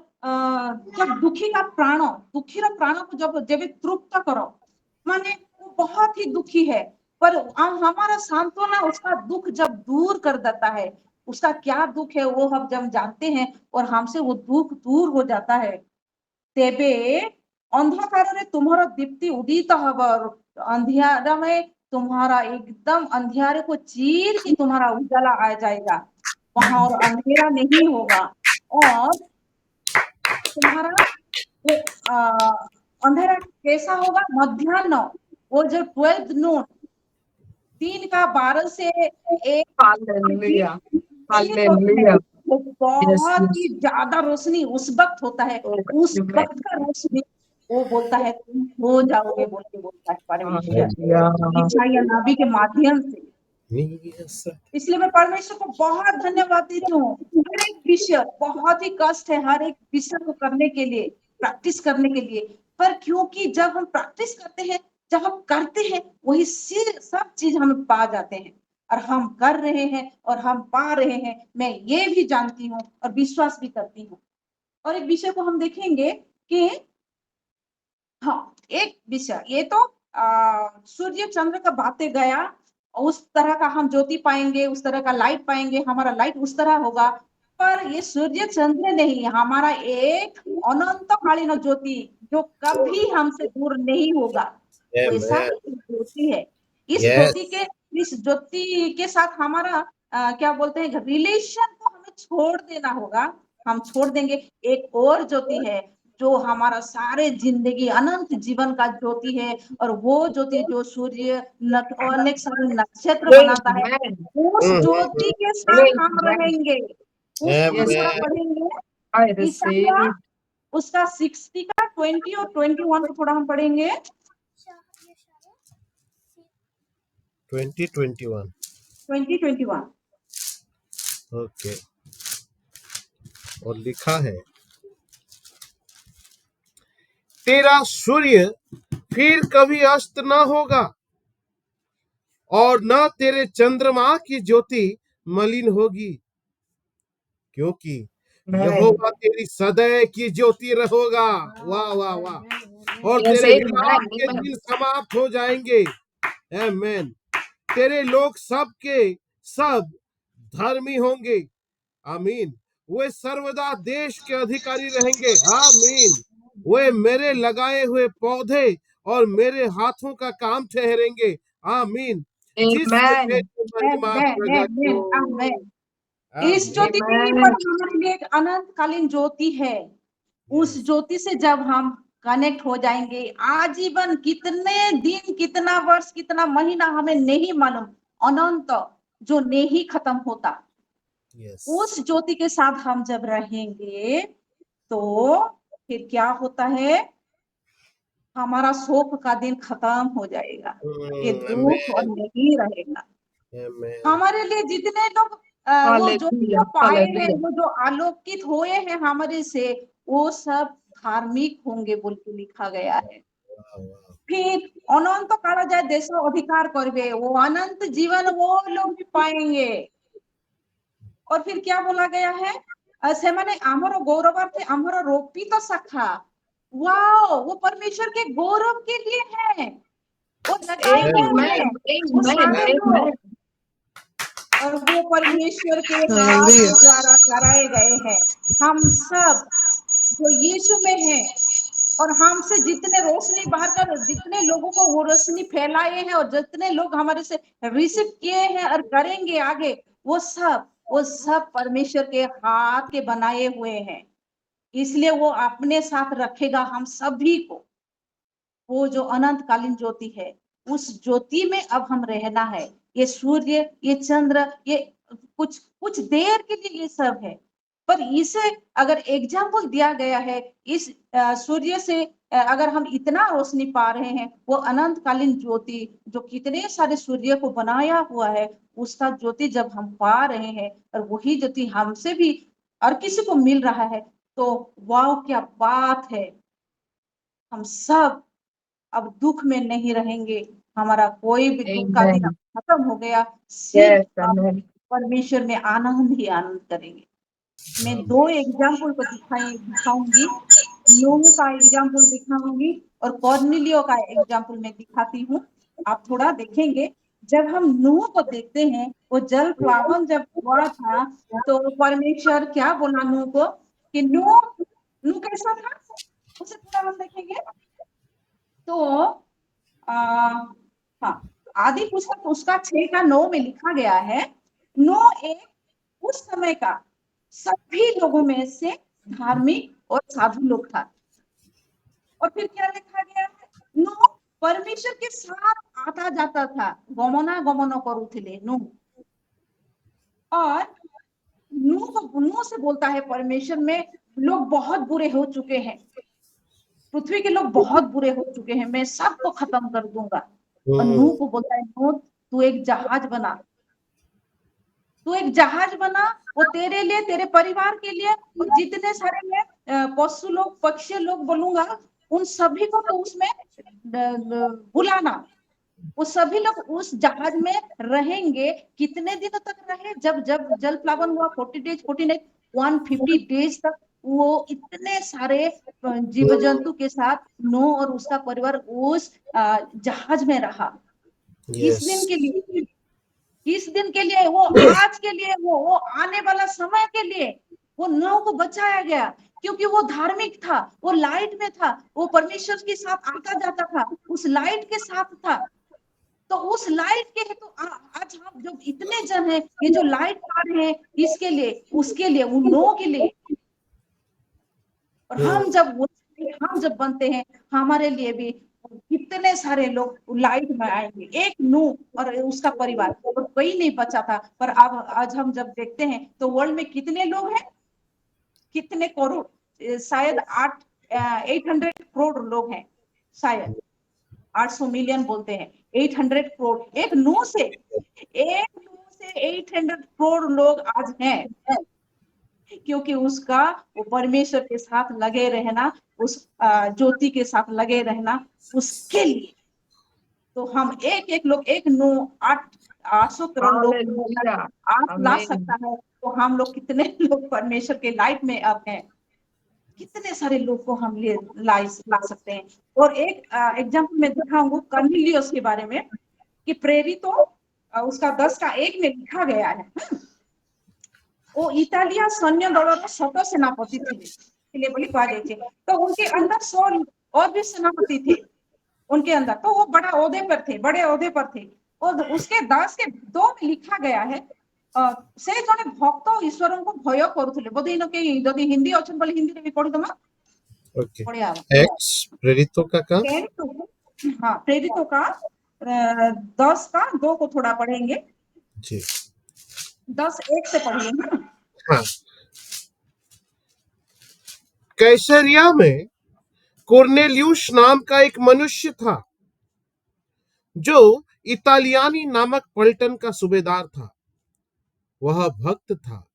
C: जब दुखी का प्राण को जब जब तृप्त करो, माने वो बहुत ही दुखी है, पर हमारा सांत्वना उसका दुख जब दूर कर देता है, उसका क्या दुख है वो हम जब जानते हैं और हमसे वो दुख दूर हो जाता है, तेबे अंधकार रे तुम्हारा दीप्ति उदित हब। अंधियारा में तुम्हारा एकदम अंधियारे को चीर के तुम्हारा उजाला आ जाएगा, वहां और अंधेरा नहीं होगा। और तुम्हारा वो अंधेरा कैसा होगा? मध्याह्न, वो जो 12th नून, दिन का 12 से 1
E: Hallelujah.
C: ये होता है,
E: Hallelujah.
C: वो
E: Yes,
C: बहुत ही
E: yes.
C: ज्यादा रोशनी उस वक्त होता है।
E: Oh,
C: उस
E: amen.
C: वक्त का रोशनी वो बोलता है तुम हो जाओगे बोल के बोलता है परमेश्वर
E: Hallelujah.
C: ईसाया नबी के माध्यम से।
B: Yes.
C: इसलिए मैं परमेश्वर को बहुत धन्यवाद देती हूँ। हर एक विषय बहुत ही कष्ट है, हर एक विषय को करने के लिए, प्रैक्टिस करने के लिए, पर क्योंकि जब हम प्रैक्टिस करते हैं, जब हम करते हैं, वही सब चीज हमें पा जाते हैं और हम कर रहे हैं और हम पा रहे हैं। मैं ये भी जानती हूँ और विश्वास भी करती हूँ। और एक विषय को हम देखेंगे कि हाँ, एक विषय ये तो सूर्य चंद्र का बातें गया, उस तरह का हम ज्योति पाएंगे, उस तरह का लाइट पाएंगे, हमारा लाइट उस तरह होगा। पर ये सूर्य चंद्र नहीं, हमारा एक अनंतकालीन ज्योति जो कभी हमसे दूर नहीं होगा, वैसा
B: Amen.
C: ही एक ज्योति है।
B: Yes.
C: इस ज्योति के साथ हमारा क्या बोलते हैं, रिलेशन को हमें छोड़ देना होगा। हम छोड़ देंगे। एक और ज्योति है जो हमारा सारे जिंदगी अनंत जीवन का ज्योति है, और वो ज्योति जो सूर्य अनेक सारे नक्षत्र बनाता है,
E: Amen.
C: उस ज्योति के साथ हम
E: Amen.
C: रहेंगे। उसको हम
E: Yes,
C: थोड़ा
B: Amen.
C: पढ़ेंगे।
E: I
C: ईसाया
E: receive.
C: उसका 60 का 20 और 21 को थोड़ा हम पढ़ेंगे।
B: 2021.
C: 2021
B: ओके। और लिखा है, तेरा सूर्य फिर कभी अस्त न होगा और न तेरे चंद्रमा की ज्योति मलिन होगी, क्योंकि
E: Amen.
B: यहोवा तेरी सदैव की ज्योति रहोगा। वाह वाह वाह। और
E: Yes,
B: तेरे
E: amen.
B: विलाप के
E: Amen.
B: दिन समाप्त हो जाएंगे। आमीन। तेरे लोग सब के सब धर्मी होंगे। आमीन। वे सर्वदा देश के अधिकारी रहेंगे। आमीन। वे मेरे लगाए हुए पौधे और मेरे हाथों का काम ठहरेंगे। आमीन। जिससे
E: Amen.
B: मेरी महिमा प्रकट हो।
C: आमेन। इस ज्योति के लिए पर
E: Amen.
C: हमारे लिए एक अनंतकालीन ज्योति है। उस
B: Yes.
C: ज्योति से जब हम कनेक्ट हो जाएंगे, आजीवन, कितने दिन, कितना वर्ष, कितना महीना हमें नहीं मालूम, अनंत जो नहीं खत्म होता,
B: Yes.
C: उस ज्योति के साथ हम जब रहेंगे तो फिर क्या होता है, हमारा शोक का दिन खत्म हो जाएगा, ये दुख और
B: Amen.
C: नहीं रहेगा।
B: Amen.
C: हमारे लिए जितने लोग वो ज्योति को
E: Hallelujah.
C: पाए हैं,
E: Hallelujah.
C: वो जो आलोकित हुए हैं हमारे से, वो सब धार्मिक होंगे बोल के लिखा गया है।
B: Wow, wow.
C: फिर अनंत काल जाए देश अधिकार करवे, वो अनंत जीवन वो लोग भी पाएंगे। और फिर क्या बोला गया है, से माने आमर गौरवार्थे आमर रोपित शाखा। वाओ, वो परमेश्वर के गौरव के लिए है, वो लगाए हुए
B: Amen.
C: हैं
E: Amen.
C: वो
E: Amen.
C: सारे
B: Amen.
E: Amen.
C: लोग, और वो परमेश्वर के हाथ
E: Hallelujah.
C: के द्वारा कराए गए हैं। हम सब जो यीशु में हैं, और हमसे जितने रोशनी बाहर कर, जितने लोगों को वो रोशनी फैलाए हैं, और जितने लोग हमारे से रिसीव किए हैं और करेंगे आगे, वो सब परमेश्वर के हाथ के बनाए हुए हैं। इसलिए वो अपने साथ रखेगा हम सभी को। वो जो अनंतकालीन ज्योति है, उस ज्योति में अब हम रहना है। ये सूर्य, ये चंद्र, ये कुछ कुछ देर के लिए ये सब है, पर इसे अगर एग्जाम्पल दिया गया है, इस सूर्य से अगर हम इतना रोशनी पा रहे हैं, वो अनंतकालीन ज्योति जो कितने सारे सूर्य को बनाया हुआ है, उसका ज्योति जब हम पा रहे हैं, और वही ज्योति हमसे भी और किसी को मिल रहा है, तो वाह क्या बात है। हम सब अब दुख में नहीं रहेंगे, हमारा कोई भी दुख का दिन
E: Amen.
C: खत्म हो गया, सिर्फ
E: Yes,
C: हम
E: amen.
C: परमेश्वर में आनंद ही आनंद करेंगे। मैं दो एग्जाम्पल को दिखाऊंगी, नूह का एग्जाम्पल दिखाऊंगी और कॉर्नेलियो का एग्जाम्पल मैं दिखाती हूँ। आप थोड़ा देखेंगे, जब हम नूह को देखते हैं, वो जल प्लावन जब हुआ था, तो परमेश्वर क्या बोला नूह को कि नूह, नूह कैसा था, उसे थोड़ा हम देखेंगे। तो हाँ, आदि पुस्तक उसका 6 का 9 में लिखा गया है, नूह एक उस समय का सभी लोगों में से धार्मिक और साधु लोग था। और फिर क्या लिखा गया है, नूह परमेश्वर के साथ आता जाता था, गमनागमन करुथिले नूह। और नूह से बोलता है परमेश्वर में लोग बहुत बुरे हो चुके हैं, पृथ्वी के लोग बहुत बुरे हो चुके हैं, मैं सबको खत्म कर दूंगा। और नूह को बोलता है, नूह तू एक जहाज बना, तू एक जहाज बना, वो तेरे लिए, तेरे परिवार के लिए, और जितने सारे मैं पशु लोग पक्षी लोग बोलूंगा उन सभी को तो उसमें बुलाना, वो सभी लोग उस जहाज में रहेंगे। कितने दिनों तक रहे, जब जब जल प्लावन हुआ 40 डेज 40 नाइट 150 डेज तक वो इतने सारे जीव जंतु के साथ नूह और उसका परिवार उस जहाज में रहा। किस दिन के लिए, किस दिन के लिए, वो आज के लिए, वो आने वाला समय के लिए वो नूह को बचाया गया, क्योंकि वो धार्मिक था, वो लाइट में था, वो परमेश्वर के साथ आता जाता था, उस लाइट के साथ था। तो उस लाइट के हेतु आज हम जो इतने जन हैं, ये जो लाइट पा रहे हैं, इसके लिए, उसके लिए, उन नूह के लिए। और हम जब बनते हैं, हमारे लिए भी कितने सारे लोग लाइट में आएंगे। एक नूह और उसका परिवार, और कोई नहीं बचा था। पर अब आज हम जब देखते हैं तो वर्ल्ड में कितने लोग हैं, कितने करोड़, शायद 800 करोड़ लोग हैं, शायद 800 मिलियन बोलते हैं, 800 करोड़। एक नूह से 800 करोड़ लोग आज हैं, क्योंकि उसका वो परमेश्वर के साथ लगे रहना, उस ज्योति के साथ लगे रहना, उसके लिए। तो हम एक एक लोग, एक 800 करोड़ लोग
E: हालेलुया,
C: आप ला
E: आमीन।
C: सकता है, तो हम लोग कितने लोग परमेश्वर के लाइट में अब हैं, कितने सारे लोग को हम ला सकते हैं। और एक एग्जाम्पल मैं दिखाऊंगा कर्नेलियुस के बारे में, कि प्रेरितों उसका 10:1 में लिखा गया है, वो इटालिया सैन्य दलों शत सेनापति थे बोली कहा जाए, तो उनके अंदर 100 और भी सेनापति थे उनके अंदर, तो वो बड़ा ओहदे पर थे, बड़े ओहदे पर थे। और उसके 10:2 में लिखा गया है, से जने भक्त ईश्वर को भय करुले, बोधे इनके जदि हिंदी अच्छे बोले हिंदी में भी पढ़ी दमा।
B: ओके, एक्स प्रेरितों का काम,
C: हाँ प्रेरितों का 10:2 को थोड़ा पढ़ेंगे
B: जी,
C: 10:1 से पढ़िए ना।
B: हाँ। कैसरिया में कोर्नेलियुस नाम का एक मनुष्य था, जो इतालियानी नामक पलटन का सूबेदार था। वह भक्त था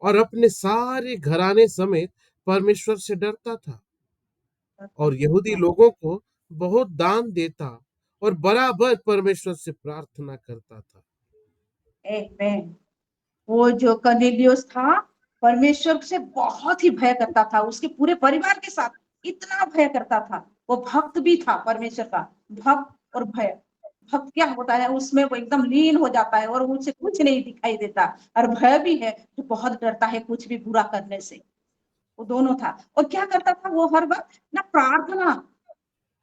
B: और अपने सारे घराने समेत परमेश्वर से डरता था, और यहूदी लोगों को बहुत दान देता और बराबर परमेश्वर से प्रार्थना करता था।
C: आमीन। वो जो कर्नेलियुस था, परमेश्वर से बहुत ही भय करता था, उसके पूरे परिवार के साथ इतना भय करता था। वो भक्त भी था परमेश्वर का, भक्त और भय। भक्त क्या होता है, उसमें वो एकदम लीन हो जाता है और उसे कुछ नहीं दिखाई देता। और भय भी है, जो बहुत डरता है कुछ भी बुरा करने से। वो दोनों था। और क्या करता था वो, हर वक्त ना प्रार्थना,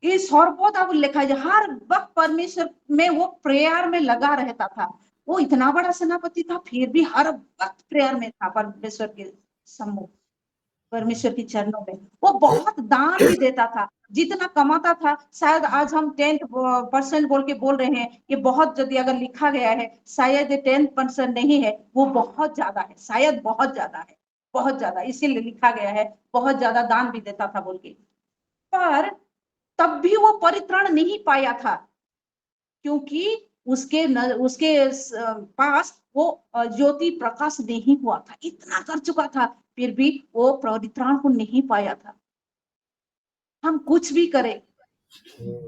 C: ये सर्वदा लिखा है, हर वक्त परमेश्वर में वो प्रेयर में लगा रहता था। वो इतना बड़ा सेनापति था, फिर भी हर वक्त प्रेयर में था परमेश्वर के सम्मुख, परमेश्वर के चरणों में। वो बहुत दान भी देता था, जितना कमाता था। शायद आज हम 10% बोल के बोल रहे हैं, ये बहुत, यदि अगर लिखा गया है शायद 10% नहीं है, वो बहुत ज्यादा है, शायद बहुत ज्यादा है, बहुत ज्यादा, इसीलिए लिखा गया है बहुत ज्यादा दान भी देता था बोल के। पर तब भी वो परित्राण नहीं पाया था, क्योंकि उसके पास वो ज्योति प्रकाश नहीं हुआ था, इतना कर चुका था, फिर भी वो परित्राण को नहीं पाया था। हम कुछ भी करें,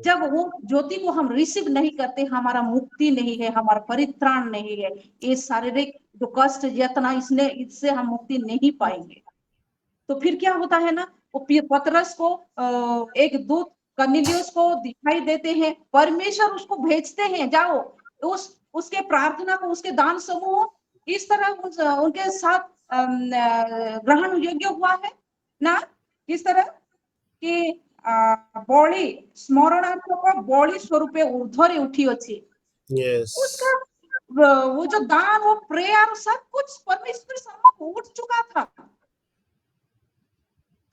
C: जब वो ज्योति को हम रिसीव नहीं करते, हमारा मुक्ति नहीं है, हमारा परित्राण नहीं है। ये शारीरिक जो कष्ट यातना, इससे हम मुक्ति नहीं पाएंगे। तो फिर क्या होता है ना, वो पतरस को एक दूत कर्नेलियुस को दिखाई देते हैं, परमेश्वर उसको भेजते हैं, जाओ उसके प्रार्थना को, उसके दान समूह इस तरह उनके साथ ग्रहण योग्य हुआ है ना। किस तरह कि बलि स्मरणात्मक बलि स्वरूप ऊर्ध्वरे उठी अच्छी,
B: यस,
C: उसका वो जो दान, वो प्रेयर, सब कुछ परमेश्वर सम्मुख उठ चुका था।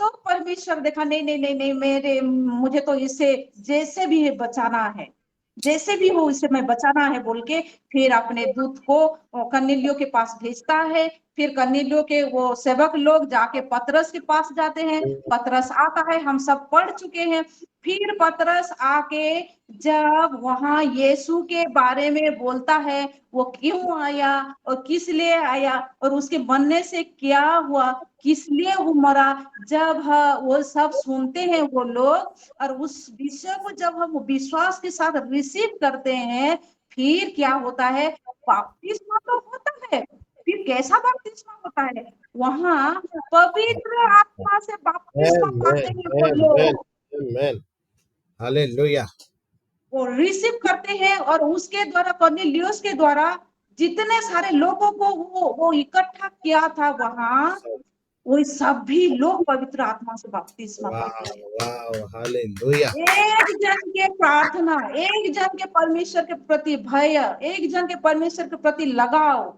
C: तो परमेश्वर देखा नहीं नहीं नहीं नहीं मुझे तो इसे जैसे भी बचाना है, जैसे भी हो इसे मैं बचाना है बोल के फिर अपने दूत को कर्नेलियो के पास भेजता है। फिर कर्नेलियो के वो सेवक लोग जाके पतरस के पास जाते हैं, पतरस आता है, हम सब पढ़ चुके हैं। फिर पतरस आके जब वहां यीशु के बारे में बोलता है, वो क्यों आया और किस लिए आया और उसके बनने से क्या हुआ, किस लिए वो मरा, जब वो सब सुनते हैं वो लोग और उस विषय को जब हम विश्वास के साथ रिसीव करते हैं, फिर क्या होता है, बपतिस्मा तो होता है। फिर कैसा बपतिस्मा होता है, वहां पवित्र आत्मा से बपतिस्मा पाते
B: Amen.
C: हैं वो
B: Amen.
C: लोग,
B: Amen. Hallelujah.
C: वो रिसीव करते हैं और उसके द्वारा कर्नेलियुस के द्वारा जितने सारे लोगों को वो इकट्ठा किया था वहां, वो सभी लोग पवित्र आत्मा से बपतिस्मा पाते
B: Wow.
C: हैं।
B: Wow. Hallelujah.
C: एक जन के प्रार्थना, एक जन के परमेश्वर के प्रति भय, एक जन के परमेश्वर के प्रति लगाव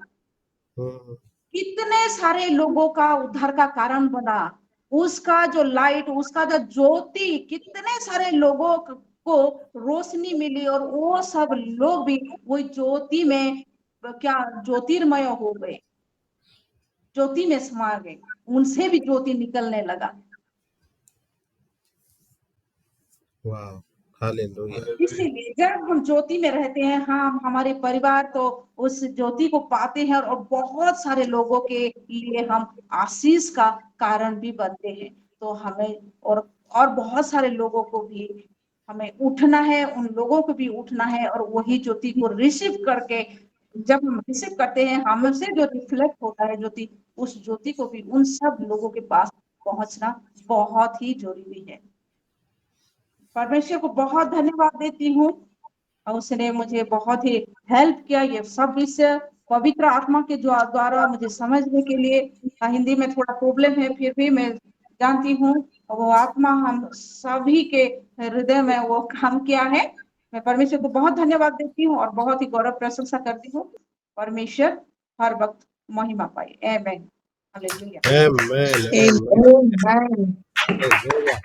B: Hmm.
C: कितने सारे लोगों का उद्धार का कारण बना। उसका जो लाइट, उसका जो ज्योति, कितने सारे लोगों को रोशनी मिली और वो सब लोग भी वही ज्योति में क्या ज्योतिर्मय हो गए, ज्योति में समा गए, उनसे भी ज्योति निकलने लगा।
B: Wow. Hallelujah.
C: इसीलिए जब हम ज्योति में रहते हैं, हम हमारे परिवार तो उस ज्योति को पाते हैं और बहुत सारे लोगों के लिए हम आशीष का कारण भी बनते हैं। तो हमें और बहुत सारे लोगों को भी हमें उठना है, उन लोगों को भी उठना है और वही ज्योति को रिसीव करके जब हम रिसीव करते हैं, हमसे जो रिफ्लेक्ट होता है ज्योति, उस ज्योति को भी उन सब लोगों के पास पहुंचना बहुत ही जरूरी है। परमेश्वर को बहुत धन्यवाद देती हूँ, उसने मुझे बहुत ही हेल्प किया ये सब विषय पवित्र आत्मा के द्वारा मुझे समझने के लिए। हिंदी में थोड़ा प्रॉब्लम है, फिर भी मैं जानती हूँ वो आत्मा हम सभी के हृदय में वो काम किया है। मैं परमेश्वर को बहुत धन्यवाद देती हूँ और बहुत ही गौरव प्रशंसा करती हूँ। परमेश्वर हर वक्त महिमा पाए। आमेन। हालेलुया।
B: Amen.
E: Amen.
B: Hallelujah.